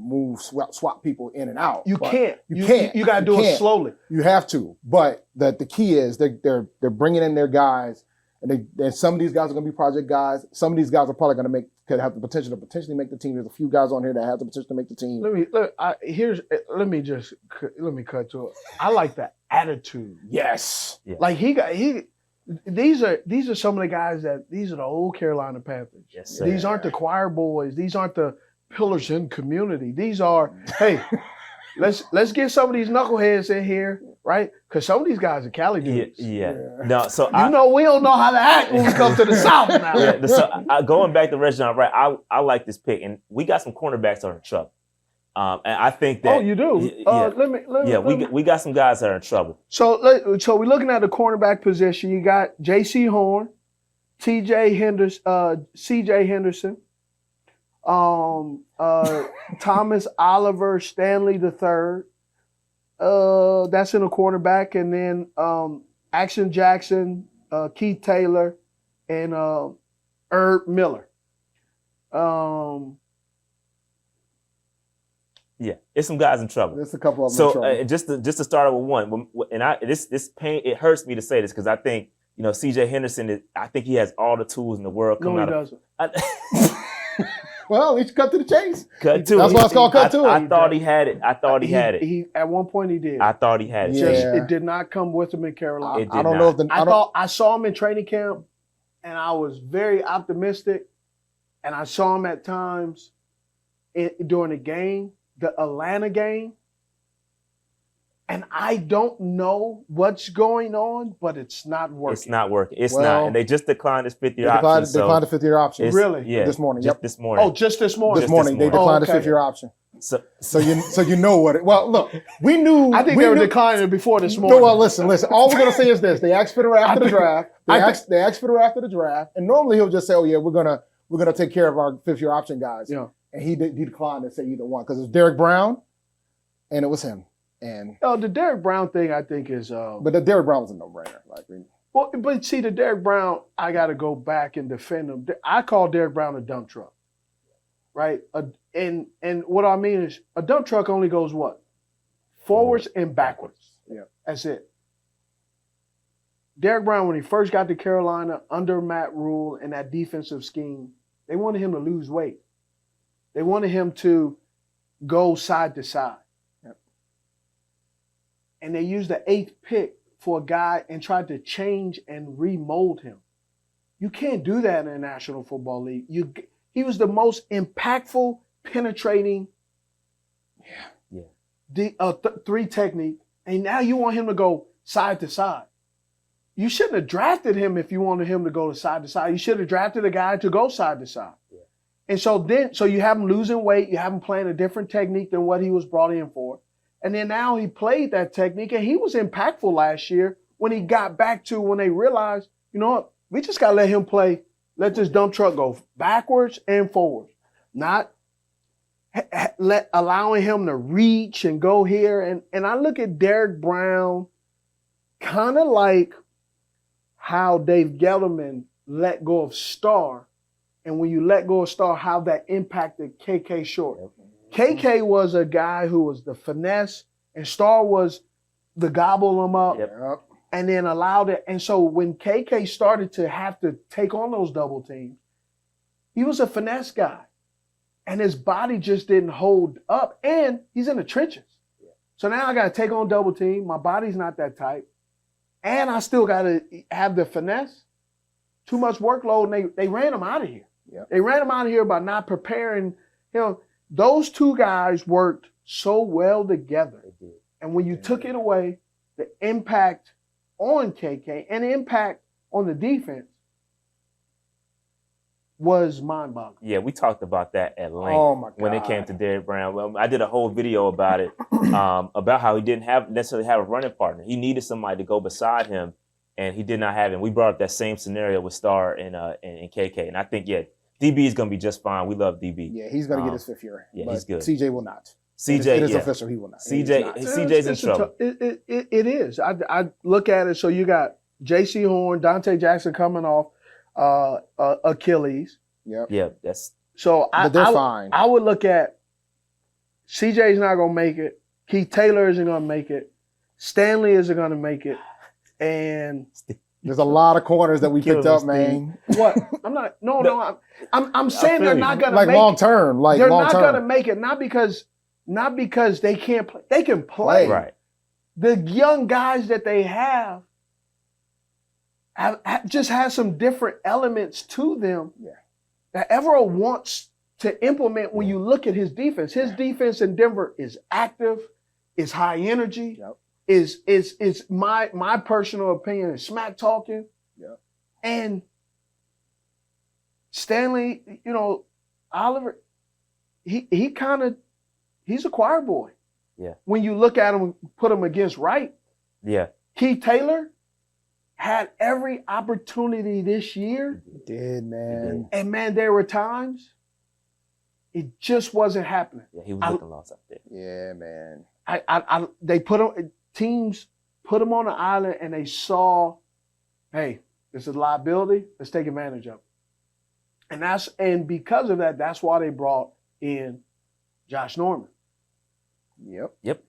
swap people in and out. You can't. You got to do it slowly. You have to. But the key is they're bringing in their guys. And some of these guys are going to be project guys. Some of these guys are probably going to could have the potential to potentially make the team. There's a few guys on here that have the potential to make the team. Let me cut to it. I like that attitude. Yes. Yeah. Like these are some of the guys these are the old Carolina Panthers. Yes, sir. These aren't the choir boys. These aren't the pillars in community. These are, hey, let's get some of these knuckleheads in here right? Because some of these guys are Cali dudes. Yeah. No, so we don't know how to act when we come to the South now. Yeah, so going back to Rashad, right? I like this pick, and we got some cornerbacks that are in trouble. And I think that. Oh, you do? We got some guys that are in trouble. So we're looking at the cornerback position. You got J.C. Horn, C.J. Henderson, Thomas Oliver Stanley III. That's in a cornerback, and then Action Jackson, Keith Taylor, and Herb Miller. Yeah, it's some guys in trouble. There's a couple of them in trouble. Just to start with one, and this pain, it hurts me to say this because I think C.J. Henderson. I think he has all the tools in the world. No, he doesn't. Well, he's cut to the chase. Cut to it. That's why it's called cut to it. I thought he had it. He at one point he did. I thought he had it. Just, it did not come with him in Carolina. I don't know if I saw him in training camp, and I was very optimistic, and I saw him at times during the game, the Atlanta game, and I don't know what's going on, but it's not working. It's not working. It's not. And they just declined his fifth-year option. They declined the fifth-year option. Really? Yeah. This morning. Just this morning. Oh, just this morning. This morning. They declined the fifth-year option. So you know what? Well, look, we knew. I think they were declining it before this morning. No, well, listen. All we're gonna say is this: they asked Fitterer after the draft. They asked Fitterer after the draft, and normally he'll just say, "Oh yeah, we're gonna take care of our fifth-year option guys." Yeah. And he declined to say either one because it was Derek Brown, and it was him. And the Derek Brown thing, I think, is. But the Derek Brown was a no-brainer. Well, but see, the Derek Brown, I got to go back and defend him. I call Derek Brown a dump truck, right? And what I mean is, a dump truck only goes what? Forwards and backwards. Yeah, that's it. Derek Brown, when he first got to Carolina under Matt Rule and that defensive scheme, they wanted him to lose weight. They wanted him to go side to side. And they used the 8th pick for a guy and tried to change and remold him. You can't do that in the National Football League. He was the most impactful, penetrating, three technique, and now you want him to go side to side. You shouldn't have drafted him if you wanted him to go to side to side. You should have drafted a guy to go side to side. Yeah. And so you have him losing weight, you have him playing a different technique than what he was brought in for. And then now he played that technique, and he was impactful last year when he got back to when they realized, you know what, we just got to let him play, let this dump truck go backwards and forwards, not allowing him to reach and go here. And I look at Derek Brown kind of like how Dave Gettleman let go of Starr, and when you let go of Starr, how that impacted KK Short. KK was a guy who was the finesse, and Starr was the gobble him up, and then allowed it. And so when KK started to have to take on those double teams, he was a finesse guy, and his body just didn't hold up, and he's in the trenches. So now I got to take on double team. My body's not that tight, and I still got to have the finesse. Too much workload, and they ran him out of here. They ran him out of here by not preparing him. Those two guys worked so well together. And when you took it away, the impact on KK and the impact on the defense was mind-boggling. Yeah, we talked about that at length when it came to Derek Brown. Well, I did a whole video about it, about how he didn't necessarily have a running partner. He needed somebody to go beside him, and he did not have him. We brought up that same scenario with Starr and KK. And I think, DB is going to be just fine. We love DB. Yeah, he's going to get his fifth year. Yeah, he's good. CJ will not. CJ, it is official. He will not. CJ's in trouble. It is. I look at it. So you got J.C. Horn, Dante Jackson coming off Achilles. Yep. Yeah, that's. So but they're fine. I would look at CJ's not going to make it. Keith Taylor isn't going to make it. Stanley isn't going to make it. And there's a lot of corners that we picked up, man. What? I'm not. No. I'm saying they're not going to make it. Long term. They're not going to make it. Not because they can't play. They can play. Right. The young guys that they have just has some different elements to them that Evero wants to implement when you look at his defense. His defense in Denver is active, is high energy. is my personal opinion is smack talking. Yeah. And Stanley, Oliver, he's a choir boy. Yeah. When you look at him, put him against Wright. Yeah. Keith Taylor had every opportunity this year. He did, man. And man, there were times it just wasn't happening. Yeah, he was looking lost up there. Yeah, man. They put him, teams put him on the island and they saw, hey, this is a liability. Let's take advantage of it. And because of that, that's why they brought in Josh Norman. Yep.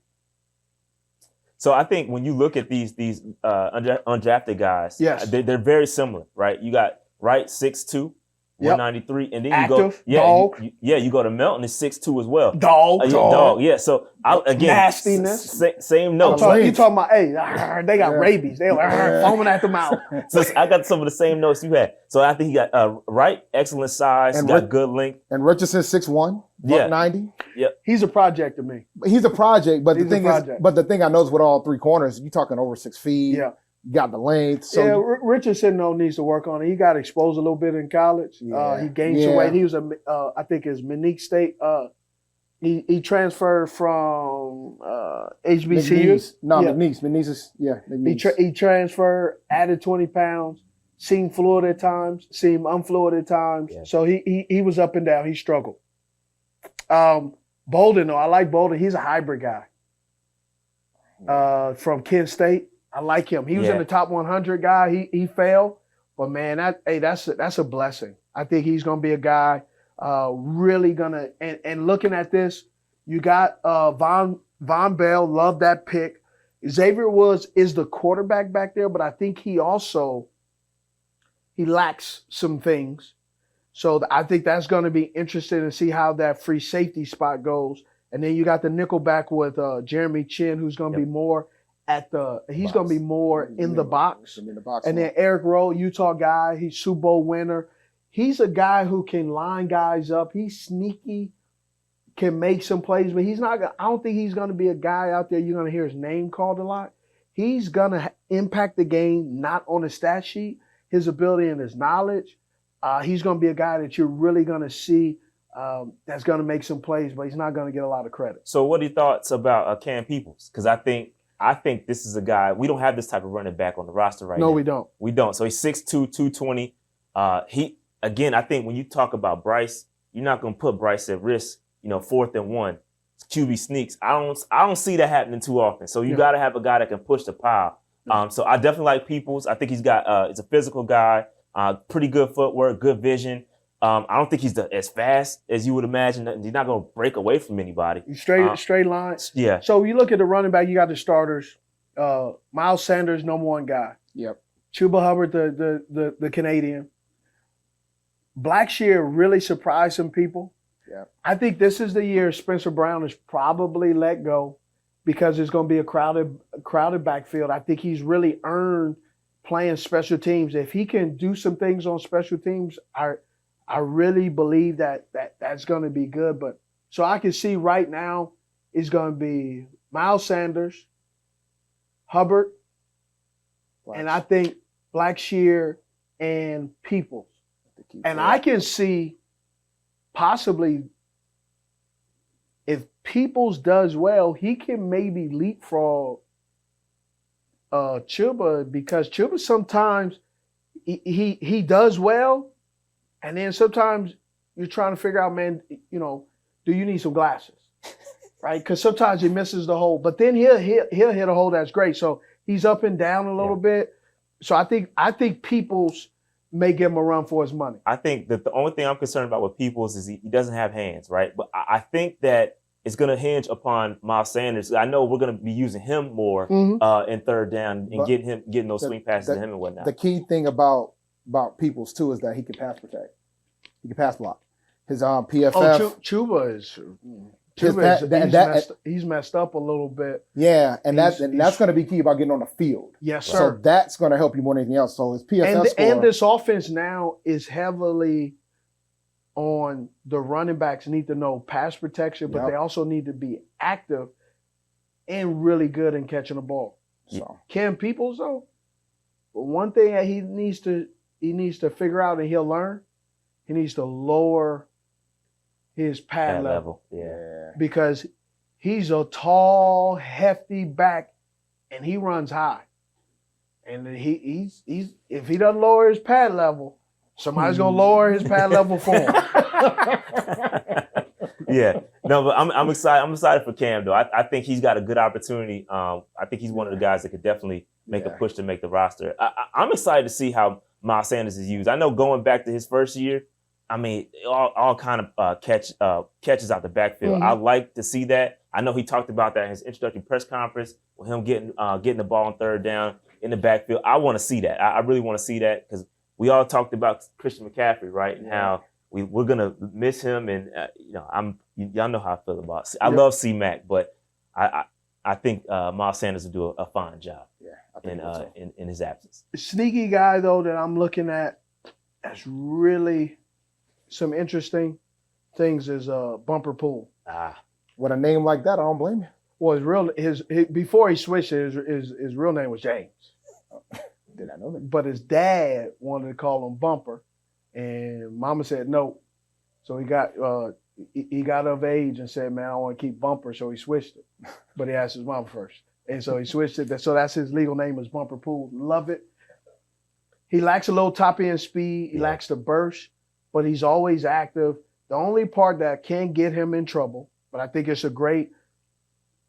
So I think when you look at these undrafted guys, yes, they're very similar, right? You got Wright 6'2", 193, and then active, you go, dog. You go to Melton is 6'2" as well. Dog. Yeah. So again, nastiness. Same notes. You talking about? Hey, they got rabies. They foaming at the mouth. So I got some of the same notes you had. So I think he got Wright, excellent size, and got good length, and Richardson 6'1", 190. Yeah, he's a project to me. He's a project, but the thing I noticed with all three corners, you talking over 6 feet. Yeah. You got the length. So Richardson needs to work on it. He got exposed a little bit in college. Yeah. He gained some weight. He was I think his Monique State. He transferred from HBCU. McNeese is McNeese. He transferred, added 20 pounds. Seemed fluid at times. Seemed unfluid at times. Yeah. So he was up and down. He struggled. Bolden though, I like Bolden. He's a hybrid guy. From Kent State. I like him. He was in the top 100 guy. He failed, but man, that's a blessing. I think he's going to be a guy really gonna. And looking at this, you got Von Bell. Love that pick. Xavier Woods is the quarterback back there, but I think he lacks some things. So I think that's going to be interesting to see how that free safety spot goes. And then you got the nickelback with Jeremy Chin, who's going to be more he's going to be more in the box. And then Eric Rowe, Utah guy, he's Super Bowl winner. He's a guy who can line guys up. He's sneaky, can make some plays, but I don't think he's going to be a guy out there you're going to hear his name called a lot. He's going to impact the game, not on the stat sheet, his ability and his knowledge. He's going to be a guy that you're really going to see that's going to make some plays, but he's not going to get a lot of credit. So what are your thoughts about Cam Peoples? Because I think this is a guy, we don't have this type of running back on the roster right now. No, we don't. We don't. So he's 6'2", 220. I think when you talk about Bryce, you're not going to put Bryce at risk, 4th and 1. QB sneaks. I don't see that happening too often. So you got to have a guy that can push the pile. So I definitely like Peoples. I think he's he's a physical guy, pretty good footwork, good vision. I don't think he's as fast as you would imagine. He's not going to break away from anybody. Straight lines. Yeah. So you look at the running back, you got the starters. Miles Sanders, number one guy. Yep. Chuba Hubbard, the Canadian. Blackshear really surprised some people. Yeah. I think this is the year Spencer Brown is probably let go because it's going to be a crowded backfield. I think he's really earned playing special teams. If he can do some things on special teams, I really believe that's going to be good. But so I can see right now it's going to be Miles Sanders, Hubbard, and I think Blackshear and Peoples. And I can see possibly if Peoples does well, he can maybe leapfrog Chuba because Chuba sometimes he does well. And then sometimes you're trying to figure out, man, do you need some glasses, right? Because sometimes he misses the hole, but then he'll hit a hole that's great. So he's up and down a little bit. So I think Peoples may give him a run for his money. I think that the only thing I'm concerned about with Peoples is he doesn't have hands, right? But I think that it's going to hinge upon Miles Sanders. I know we're going to be using him more in third down and getting those swing passes to him and whatnot. The key thing about Peoples too is that he can pass protect. He can pass block. His PFF. Chuba is he's messed up a little bit. Yeah, and that's going to be key about getting on the field. Yes, sir. So that's going to help you more than anything else. So his PFF score. And this offense now is heavily on the running backs need to know pass protection, but they also need to be active. and really good in catching the ball. So Cam Peoples, though, but one thing that he needs to figure out and he'll learn, he needs to lower his pad level. Yeah. Because he's a tall, hefty back, and he runs high. And he's if he doesn't lower his pad level, somebody's gonna lower his pad level for him. Yeah, no, but I'm excited. I'm excited for Cam though. I think he's got a good opportunity. I think he's one of the guys that could definitely make a push to make the roster. I'm excited to see how Miles Sanders is used. I know going back to his first year, I mean, all kind of catches out the backfield. Mm-hmm. I like to see that. I know he talked about that in his introductory press conference with him getting the ball on third down in the backfield. I want to see that. I really want to see that because we all talked about Christian McCaffrey, right, and how we're gonna miss him. And y'all know how I feel about. I love C-Mac, but I think Miles Sanders will do a fine job. Yeah, I think in his absence. Sneaky guy though that I'm looking at that's really some interesting things is Bumper Pool. With a name like that, I don't blame you. Well, his before he switched, his real name was James. Did I know that? But his dad wanted to call him Bumper, and Mama said no. So he got of age and said, "Man, I want to keep Bumper," so he switched it. But he asked his mom first, and so he switched it. So that's his legal name is Bumper Pool. Love it. He lacks a little top end speed. He lacks the burst, but he's always active. The only part that can get him in trouble, but I think it's a great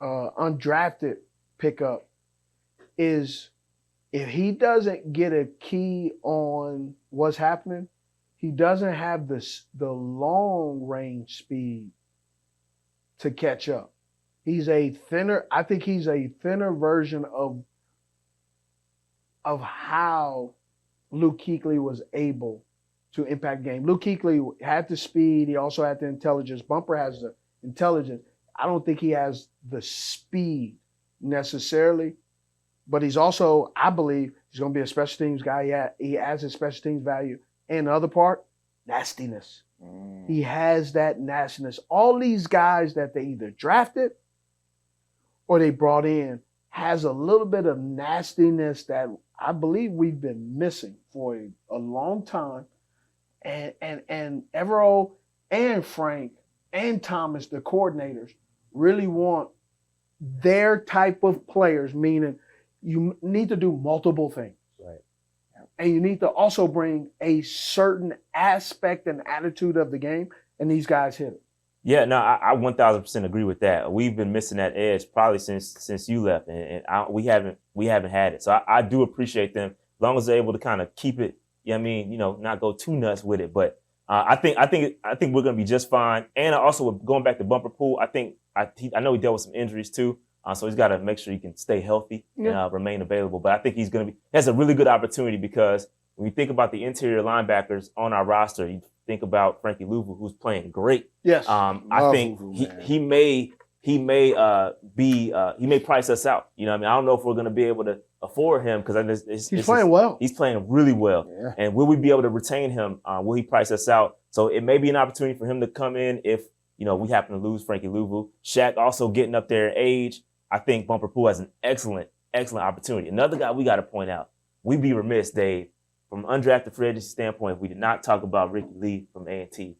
undrafted pickup, is if he doesn't get a key on what's happening, he doesn't have the long range speed to catch up. I think he's a thinner version of how Luke Kuechly was able to impact the game. Luke Kuechly had the speed. He also had the intelligence. Bumper has the intelligence. I don't think he has the speed necessarily, but he's also, I believe, he's going to be a special teams guy. He has his special teams value. And the other part, nastiness. He has that nastiness. All these guys that they either drafted or they brought in has a little bit of nastiness that I believe we've been missing for a long time. And Evero and Frank and Thomas, the coordinators, really want their type of players, meaning you need to do multiple things. Right. And you need to also bring a certain aspect and attitude of the game, and these guys hit it. Yeah, no, I 1,000% agree with that. We've been missing that edge probably since you left, and we haven't had it. So I do appreciate them, as long as they're able to kind of keep it. Not go too nuts with it. But I think we're gonna be just fine. And also going back to Bumper Pool, I know he dealt with some injuries too, so he's got to make sure he can stay healthy and remain available. But I think he has a really good opportunity because when you think about the interior linebackers on our roster, you think about Frankie Louvu, who's playing great. Yes, I think he may price us out. You know what I mean? I don't know if we're going to be able to afford him because he's playing well. He's playing really well. Yeah. And will we be able to retain him? Will he price us out? So it may be an opportunity for him to come in if, we happen to lose Frankie Louvu. Shaq also getting up there in age. I think Bumper Pool has an excellent opportunity. Another guy we got to point out. We'd be remiss, Dave, from an undrafted free agency standpoint, if we did not talk about Ricky Lee from A&T.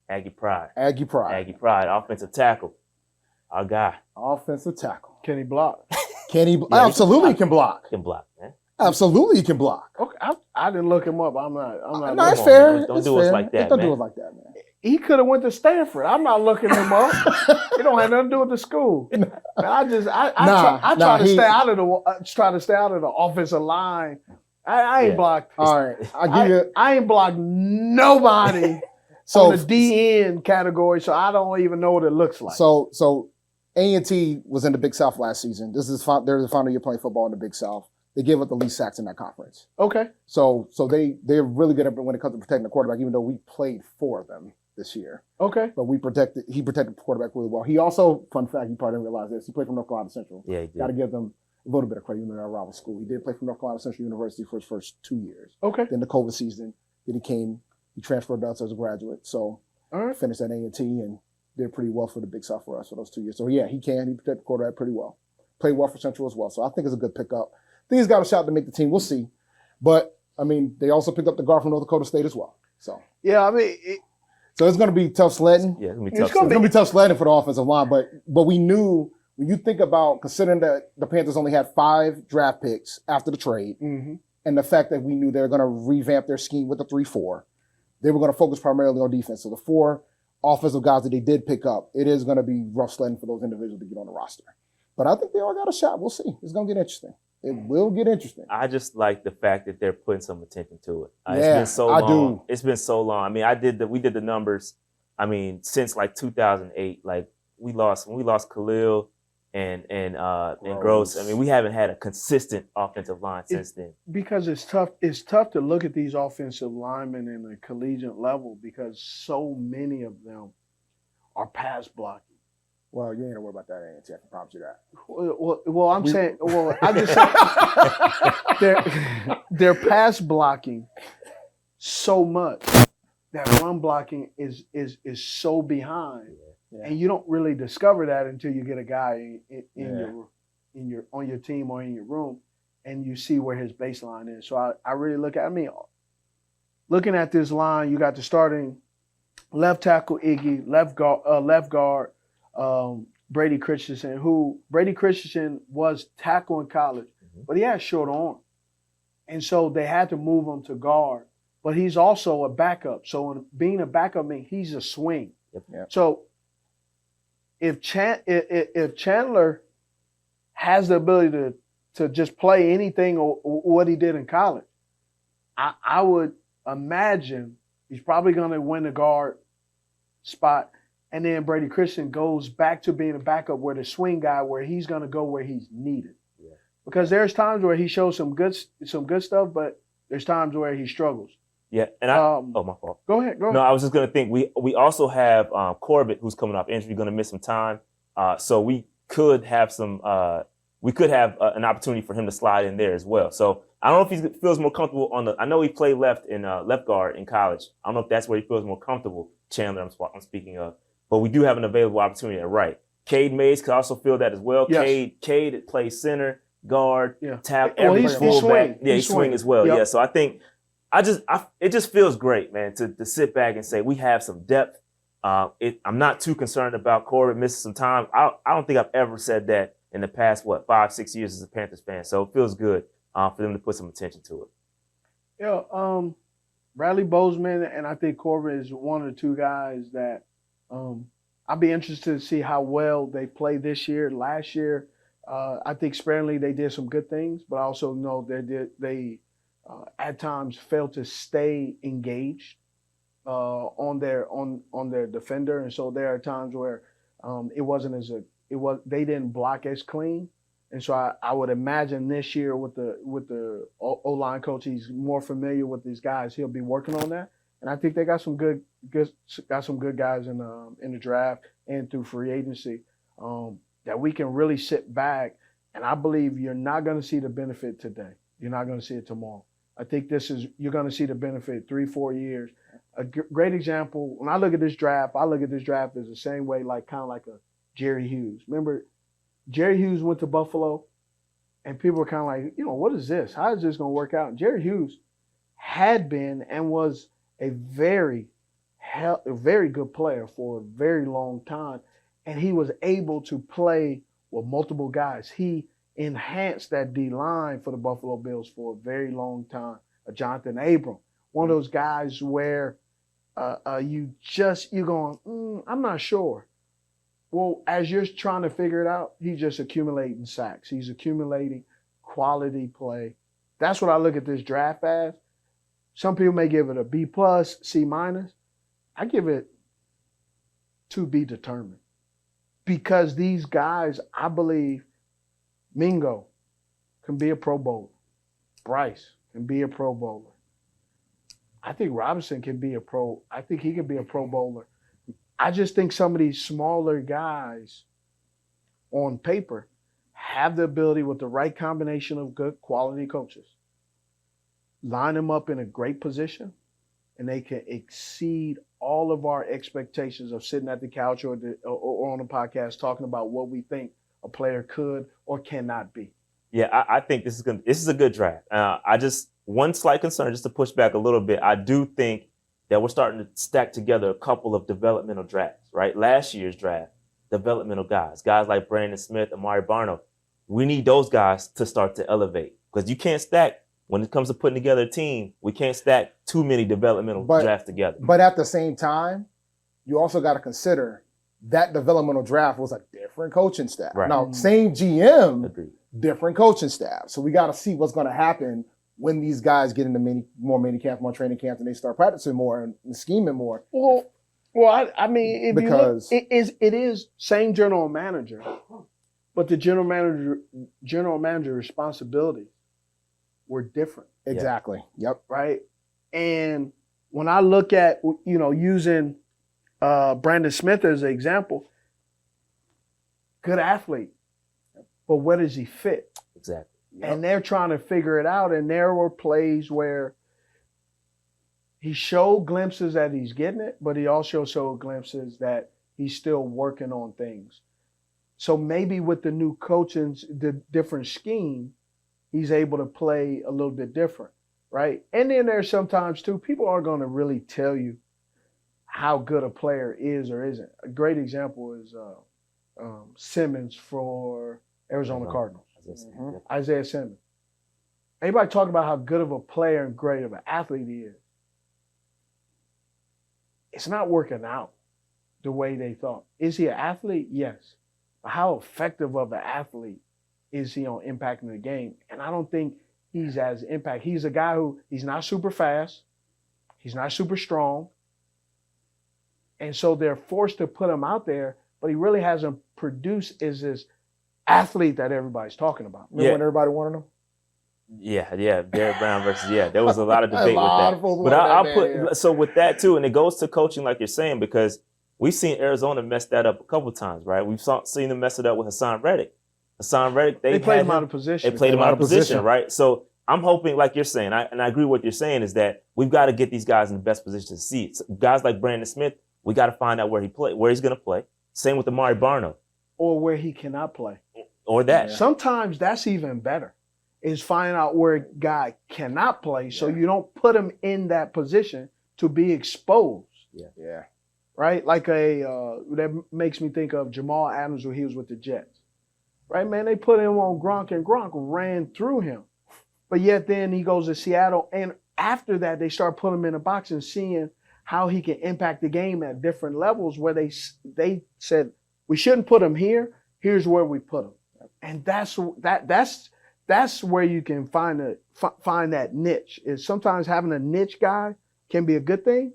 Aggie Pride, offensive tackle. Our guy. Offensive tackle. Can he block? Absolutely can block. Can block, man. Absolutely he can block. Okay, I didn't look him up. I'm not. No, it's fair. Don't do us like that, Don't man. do us like that, man. He could have went to Stanford. I'm not looking him up. It don't have nothing to do with the school. I try to stay out of the offensive line. I ain't blocked. All right, I ain't blocked nobody so on the DN category, so I don't even know what it looks like. So A&T was in the Big South last season. They're the final year playing football in the Big South. They gave up the least sacks in that conference. Okay. So they're really good at when it comes to protecting the quarterback, even though we played for them this year. Okay. But he protected the quarterback really well. He also, fun fact, you probably didn't realize this, he played for North Carolina Central. Yeah, he did. Got to give them a little bit of credit, even though they're a rival school. He did play for North Carolina Central University for his first 2 years. Okay. Then the COVID season, he transferred to us as a graduate. So finished at A&T and did pretty well for the Big South for us for those 2 years. So yeah, he protected the quarterback pretty well. played well for Central as well. So I think it's a good pickup. I think he's got a shot to make the team. We'll see. But, I mean, they also picked up the guard from North Dakota State as well. So Yeah, I mean, so it's going to be tough sledding. Yeah, it's gonna be It's tough. gonna It's going to be tough sledding for the offensive line. But we knew, when you think about considering that the Panthers only had 5 draft picks after the trade, mhm. and the fact that we knew they were going to revamp their scheme with the 3-4, they were going to focus primarily on defense. So the 4 offensive guys that they did pick up, it is going to be rough sledding for those individuals to get on the roster. But I think they all got a shot. We'll see. It's going to get interesting. It will get interesting. I just like the fact that they're putting some attention to it. It's Yeah, been so I long. do. It's been so long. I mean, we did the numbers. I mean, since like 2008, like when we lost Khalil and Gross. I mean, we haven't had a consistent offensive line since then. Because it's tough. It's tough to look at these offensive linemen in a collegiate level because so many of them are pass blocking. Well, you ain't gonna worry about that, ain't you? I can promise you that. Well, I'm saying. Well, I just said they're pass blocking so much that run blocking is so behind, Yeah. and you don't really discover that until you get a guy Yeah. on your team or in your room, and you see where his baseline is. So I really look at. I mean, looking at this line, you got the starting left tackle Iggy, left guard. Brady Christensen, who Brady Christensen was tackle in college, but he had short arm. And so they had to move him to guard. But he's also a backup. So being a backup means he's a swing. Yep. So if Chandler has the ability to just play anything or what he did in college, I would imagine he's probably going to win the guard spot. And then Brady Christian goes back to being a backup where the swing guy, where he's going to go where he's needed. Yeah. Because there's times where he shows some good stuff, but there's times where he struggles. Yeah, and my fault. Go ahead. No, I was just gonna think we also have Corbett, who's coming off injury, going to miss some time. So we could have an opportunity for him to slide in there as well. So I don't know if he feels more comfortable I know he played left guard in college. I don't know if that's where he feels more comfortable. Chandler, I'm speaking of. But we do have an available opportunity at right. Cade Mays could also feel that as well. Yes. Cade plays center, guard, tap, Well, every he's fullback. swing. Yeah, He's he swing as well. Yep. Yeah, so I think it just feels great, man, to sit back and say we have some depth. I'm not too concerned about Corbett missing some time. I don't think I've ever said that in the past 5-6 years as a Panthers fan. So it feels good for them to put some attention to it. Yeah, Bradley Bozeman and I think Corbett is one of the two guys that I'd be interested to see how well they play this year. Last year, I think sparingly they did some good things, but I also know they at times failed to stay engaged on their defender, and so there are times where they didn't block as clean. And so I would imagine this year with the O-line coach, he's more familiar with these guys. He'll be working on that, and I think they got some good guys in the draft and through free agency that we can really sit back. And I believe you're not going to see the benefit today. You're not going to see it tomorrow. I think you're going to see the benefit 3-4 years. A great example, when I look at this draft, as the same way, kind of like a Jerry Hughes. Remember, Jerry Hughes went to Buffalo, and people were kind of like, what is this? How is this going to work out? And Jerry Hughes had been and was a very good player for a very long time, and he was able to play with multiple guys. He enhanced that D-line for the Buffalo Bills for a very long time. Jonathan Abram, one of those guys where you're going, I'm not sure. Well, as you're trying to figure it out, he's just accumulating sacks. He's accumulating quality play. That's what I look at this draft as. Some people may give it a B+, C-. I give it to be determined. Because these guys, I believe, Mingo can be a Pro Bowler. Bryce can be a Pro Bowler. I think Robinson can be I think he can be a Pro Bowler. I just think some of these smaller guys on paper have the ability with the right combination of good quality coaches. Line them up in a great position, and they can exceed all of our expectations of sitting at the couch or on a podcast talking about what we think a player could or cannot be. Yeah, I think this is a good draft. One slight concern, just to push back a little bit, I do think that we're starting to stack together a couple of developmental drafts, right? Last year's draft, developmental guys like Brandon Smith, Amari Barno. We need those guys to start to elevate, because you can't stack, when it comes to putting together a team, we can't stack too many developmental drafts together. But at the same time, you also got to consider that developmental draft was a different coaching staff. Right. Now, same GM, Agreed. different coaching staff. So we got to see what's going to happen when these guys get into more mini camps, more training camps, and they start practicing more and scheming more. Well, I mean, if Because you look, it is same general manager, but the general manager responsibilities were different. Exactly. Yep. Right. And when I look at, using Brandon Smith as an example, good athlete, but where does he fit? Exactly. Yep. And they're trying to figure it out. And there were plays where he showed glimpses that he's getting it, but he also showed glimpses that he's still working on things. So maybe with the new coaching, the different scheme, he's able to play a little bit different, right? And then there's sometimes, too, people aren't going to really tell you how good a player is or isn't. A great example is Simmons for Arizona Cardinals. Mm-hmm. Isaiah Simmons. Everybody talk about how good of a player and great of an athlete he is. It's not working out the way they thought. Is he an athlete? Yes. But how effective of an athlete is he on impacting the game? And I don't think he's as impact. He's a guy who, he's not super fast. He's not super strong. And so they're forced to put him out there, but he really hasn't produced as this athlete that everybody's talking about. Remember when everybody wanted him? Yeah, Derrick Brown versus, there was a lot of debate with that. But I'll put, so with that too, and it goes to coaching like you're saying, because we've seen Arizona mess that up a couple of times, right? We've seen them mess it up with Hassan Reddick. They played him out of position. They played him out of position, right? So I'm hoping, like you're saying, and I agree with what you're saying, is that we've got to get these guys in the best position to see it. So guys like Brandon Smith, we got to find out where he's going to play. Same with Amari Barno. Or where he cannot play. Or that. Yeah. Sometimes that's even better, is finding out where a guy cannot play so you don't put him in that position to be exposed. Yeah. Right? Like that makes me think of Jamal Adams when he was with the Jets. Right, man? They put him on Gronk, and Gronk ran through him. But yet then he goes to Seattle, and after that they start putting him in a box and seeing how he can impact the game at different levels, where they said, we shouldn't put him here, here's where we put him. And that's where you can find that niche. Is sometimes having a niche guy can be a good thing,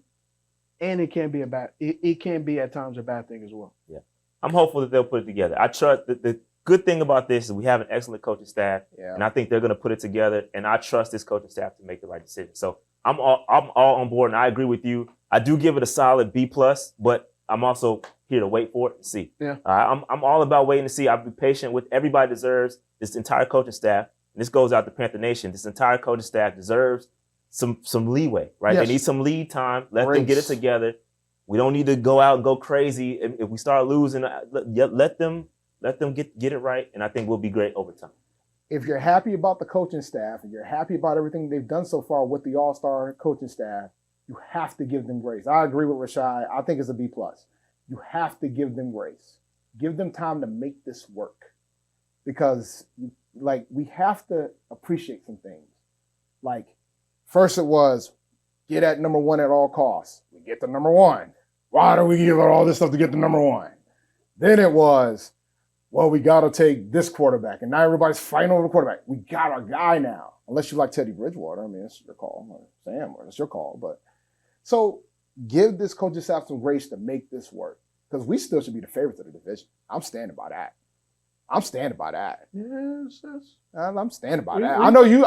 and it can be it can be at times a bad thing as well. Yeah, I'm hopeful that they'll put it together. I trust the good thing about this is we have an excellent coaching staff, and I think they're going to put it together. And I trust this coaching staff to make the right decision. So I'm all on board, and I agree with you. I do give it a solid B+, but I'm also here to wait for it and see. Yeah. I'm all about waiting to see. I'll be patient with everybody. Deserves this entire coaching staff. And this goes out to Panther Nation. This entire coaching staff deserves some leeway, right? Yes. They need some lead time. Let them get it together. We don't need to go out and go crazy. If we start losing, let them get it right, and I think we'll be great over time. If you're happy about the coaching staff and you're happy about everything they've done so far with the all-star coaching staff, you have to give them grace. I agree with Rashad. I think it's a B+. You have to give them grace. Give them time to make this work. Because, we have to appreciate some things. First it was, get at number one at all costs. We get to number one. Why do we give all this stuff to get to number one? Then it was, well, we got to take this quarterback. And now everybody's fighting over the quarterback. We got our guy now. Unless you like Teddy Bridgewater. I mean, it's your call. Or Sam, or it's your call. But so give this coaching staff some grace to make this work. Because we still should be the favorites of the division. I'm standing by that. Yes. I'm standing by that. I know you,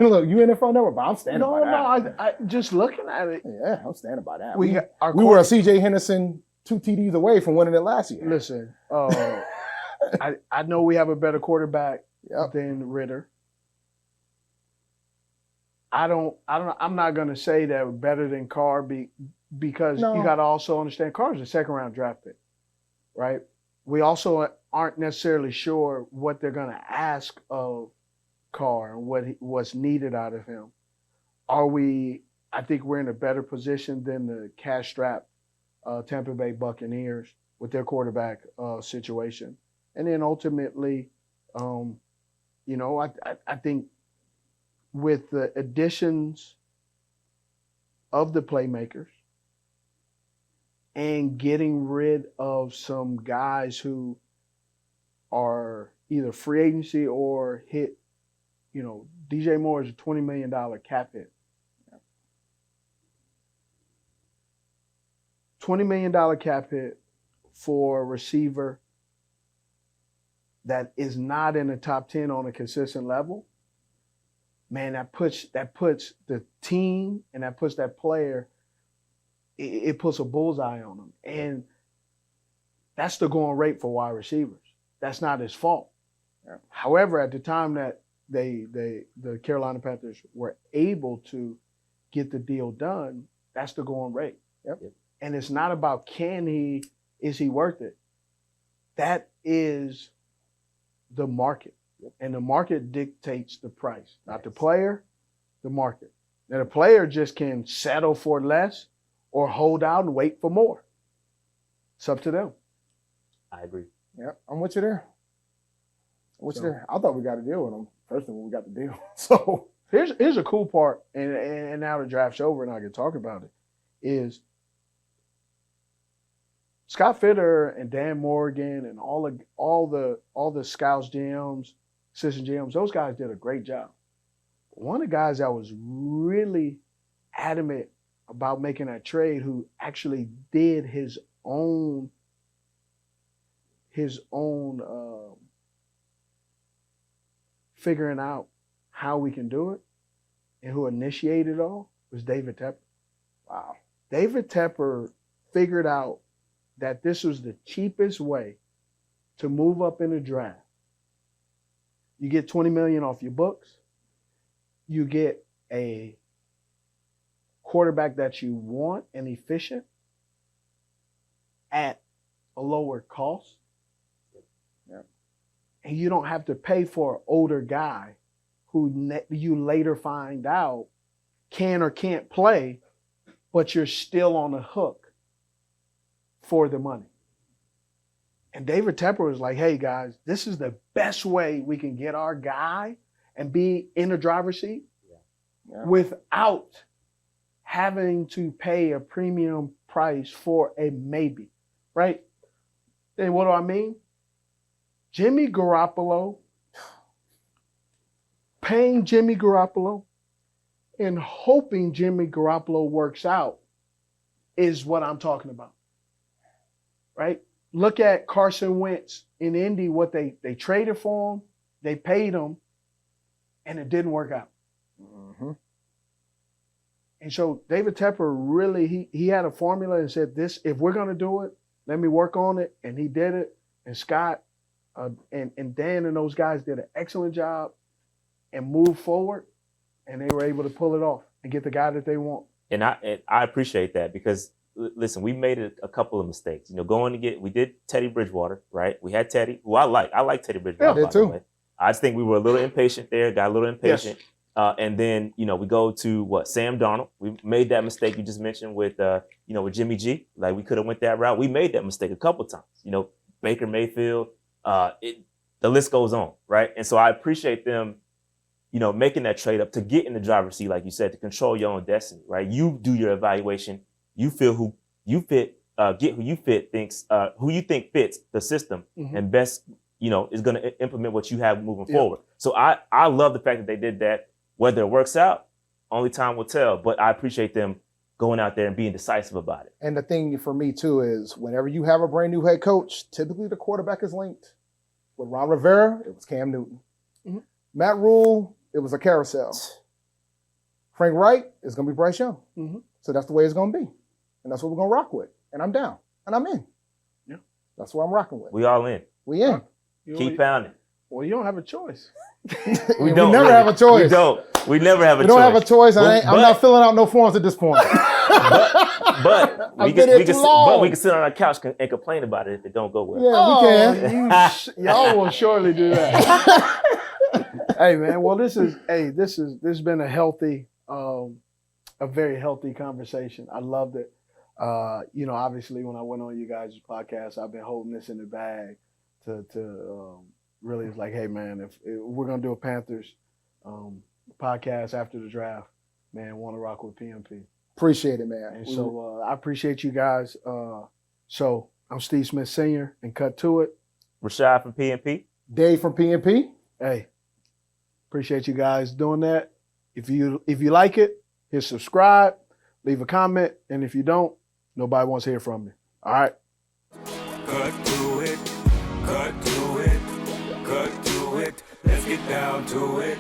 look, you in the front network, but I'm standing by that. I just looking at it. Yeah, I'm standing by that. We were a C.J. Henderson 2 TDs away from winning it last year. Listen, I know we have a better quarterback than Ritter. I'm not going to say that we're better than Carr because you got to also understand Carr's a second-round draft pick, right? we also aren't necessarily sure what they're going to ask of Carr and what's needed out of him. I think we're in a better position than the cash-strapped Tampa Bay Buccaneers with their quarterback situation. And then ultimately, I think with the additions of the playmakers and getting rid of some guys who are either free agency or hit, DJ Moore is a $20 million cap hit. $20 million cap hit for a receiver that is not in the top 10 on a consistent level. Man, that puts the team and that puts that player, it puts a bullseye on them. And that's the going rate for wide receivers. That's not his fault. Yeah. However, at the time that the Carolina Panthers were able to get the deal done, that's the going rate. Yep. And it's not about is he worth it? That is the market. And the market dictates the price, not the player, the market. Now the player just can settle for less or hold out and wait for more. It's up to them. I agree. Yeah, I'm with you there. I thought we got to deal with them. First of all, we got to deal. So here's a cool part, and now the draft's over and I can talk about it, is Scott Fitter and Dan Morgan and all the scouts, GMs, assistant GMs, those guys did a great job. One of the guys that was really adamant about making that trade, who actually did his own figuring out how we can do it, and who initiated it all, was David Tepper. Wow. David Tepper figured out that this was the cheapest way to move up in the draft. You get $20 million off your books. You get a quarterback that you want and efficient at a lower cost. Yeah. And you don't have to pay for an older guy who you later find out can or can't play, but you're still on the hook for the money. And David Tepper was like, hey guys, this is the best way we can get our guy and be in the driver's seat without having to pay a premium price for a maybe, right? And what do I mean? Jimmy Garoppolo, paying Jimmy Garoppolo and hoping Jimmy Garoppolo works out is what I'm talking about, right? Look at Carson Wentz in Indy, what they traded for him, they paid him, and it didn't work out. Mm-hmm. And so David Tepper really, he had a formula and said, if we're going to do it, let me work on it. And he did it. And Scott and Dan and those guys did an excellent job and moved forward. And they were able to pull it off and get the guy that they want. And I appreciate that, because listen, we made a couple of mistakes. We did Teddy Bridgewater, right? We had Teddy, who I like Teddy Bridgewater. Yeah, I did too. I just think we were a little impatient there, got a little impatient. Yes. And then, we go to Sam Darnold. We made that mistake you just mentioned with Jimmy G. Like, we could have went that route. We made that mistake a couple times. Baker Mayfield, the list goes on, right? And so I appreciate them, making that trade up to get in the driver's seat, like you said, to control your own destiny, right? You do your evaluation. You feel who you fit, get who you fit, who you think fits the system and best, is going to implement what you have moving forward. So I love the fact that they did that. Whether it works out, only time will tell. But I appreciate them going out there and being decisive about it. And the thing for me, too, is whenever you have a brand new head coach, typically the quarterback is linked. With Ron Rivera, it was Cam Newton. Mm-hmm. Matt Rule, it was a carousel. Frank Wright is going to be Bryce Young. Mm-hmm. So that's the way it's going to be. And that's what we're going to rock with. And I'm down. And I'm in. Yeah. That's what I'm rocking with. We all in. We in. Keep pounding. Well, you don't have a choice. We never have a choice. We never have a choice. We don't have a choice. I'm not filling out no forms at this point. But we can sit on our couch and complain about it if it don't go well. Yeah, we can. Y'all will surely do that. Hey man, well this has been a healthy, a very healthy conversation. I loved it. Obviously when I went on you guys' podcast, I've been holding this in the bag to really it's like, hey man, if we're gonna do a Panthers podcast after the draft, man, want to rock with PNP. Appreciate it, man. And so I appreciate you guys. So I'm Steve Smith Sr. and cut to it. Rashad from PNP. Dave from PNP. Hey, appreciate you guys doing that. If you like it, hit subscribe, leave a comment, and if you don't, nobody wants to hear from me. All right. Cut to it, cut to it, cut to it. Let's get down to it.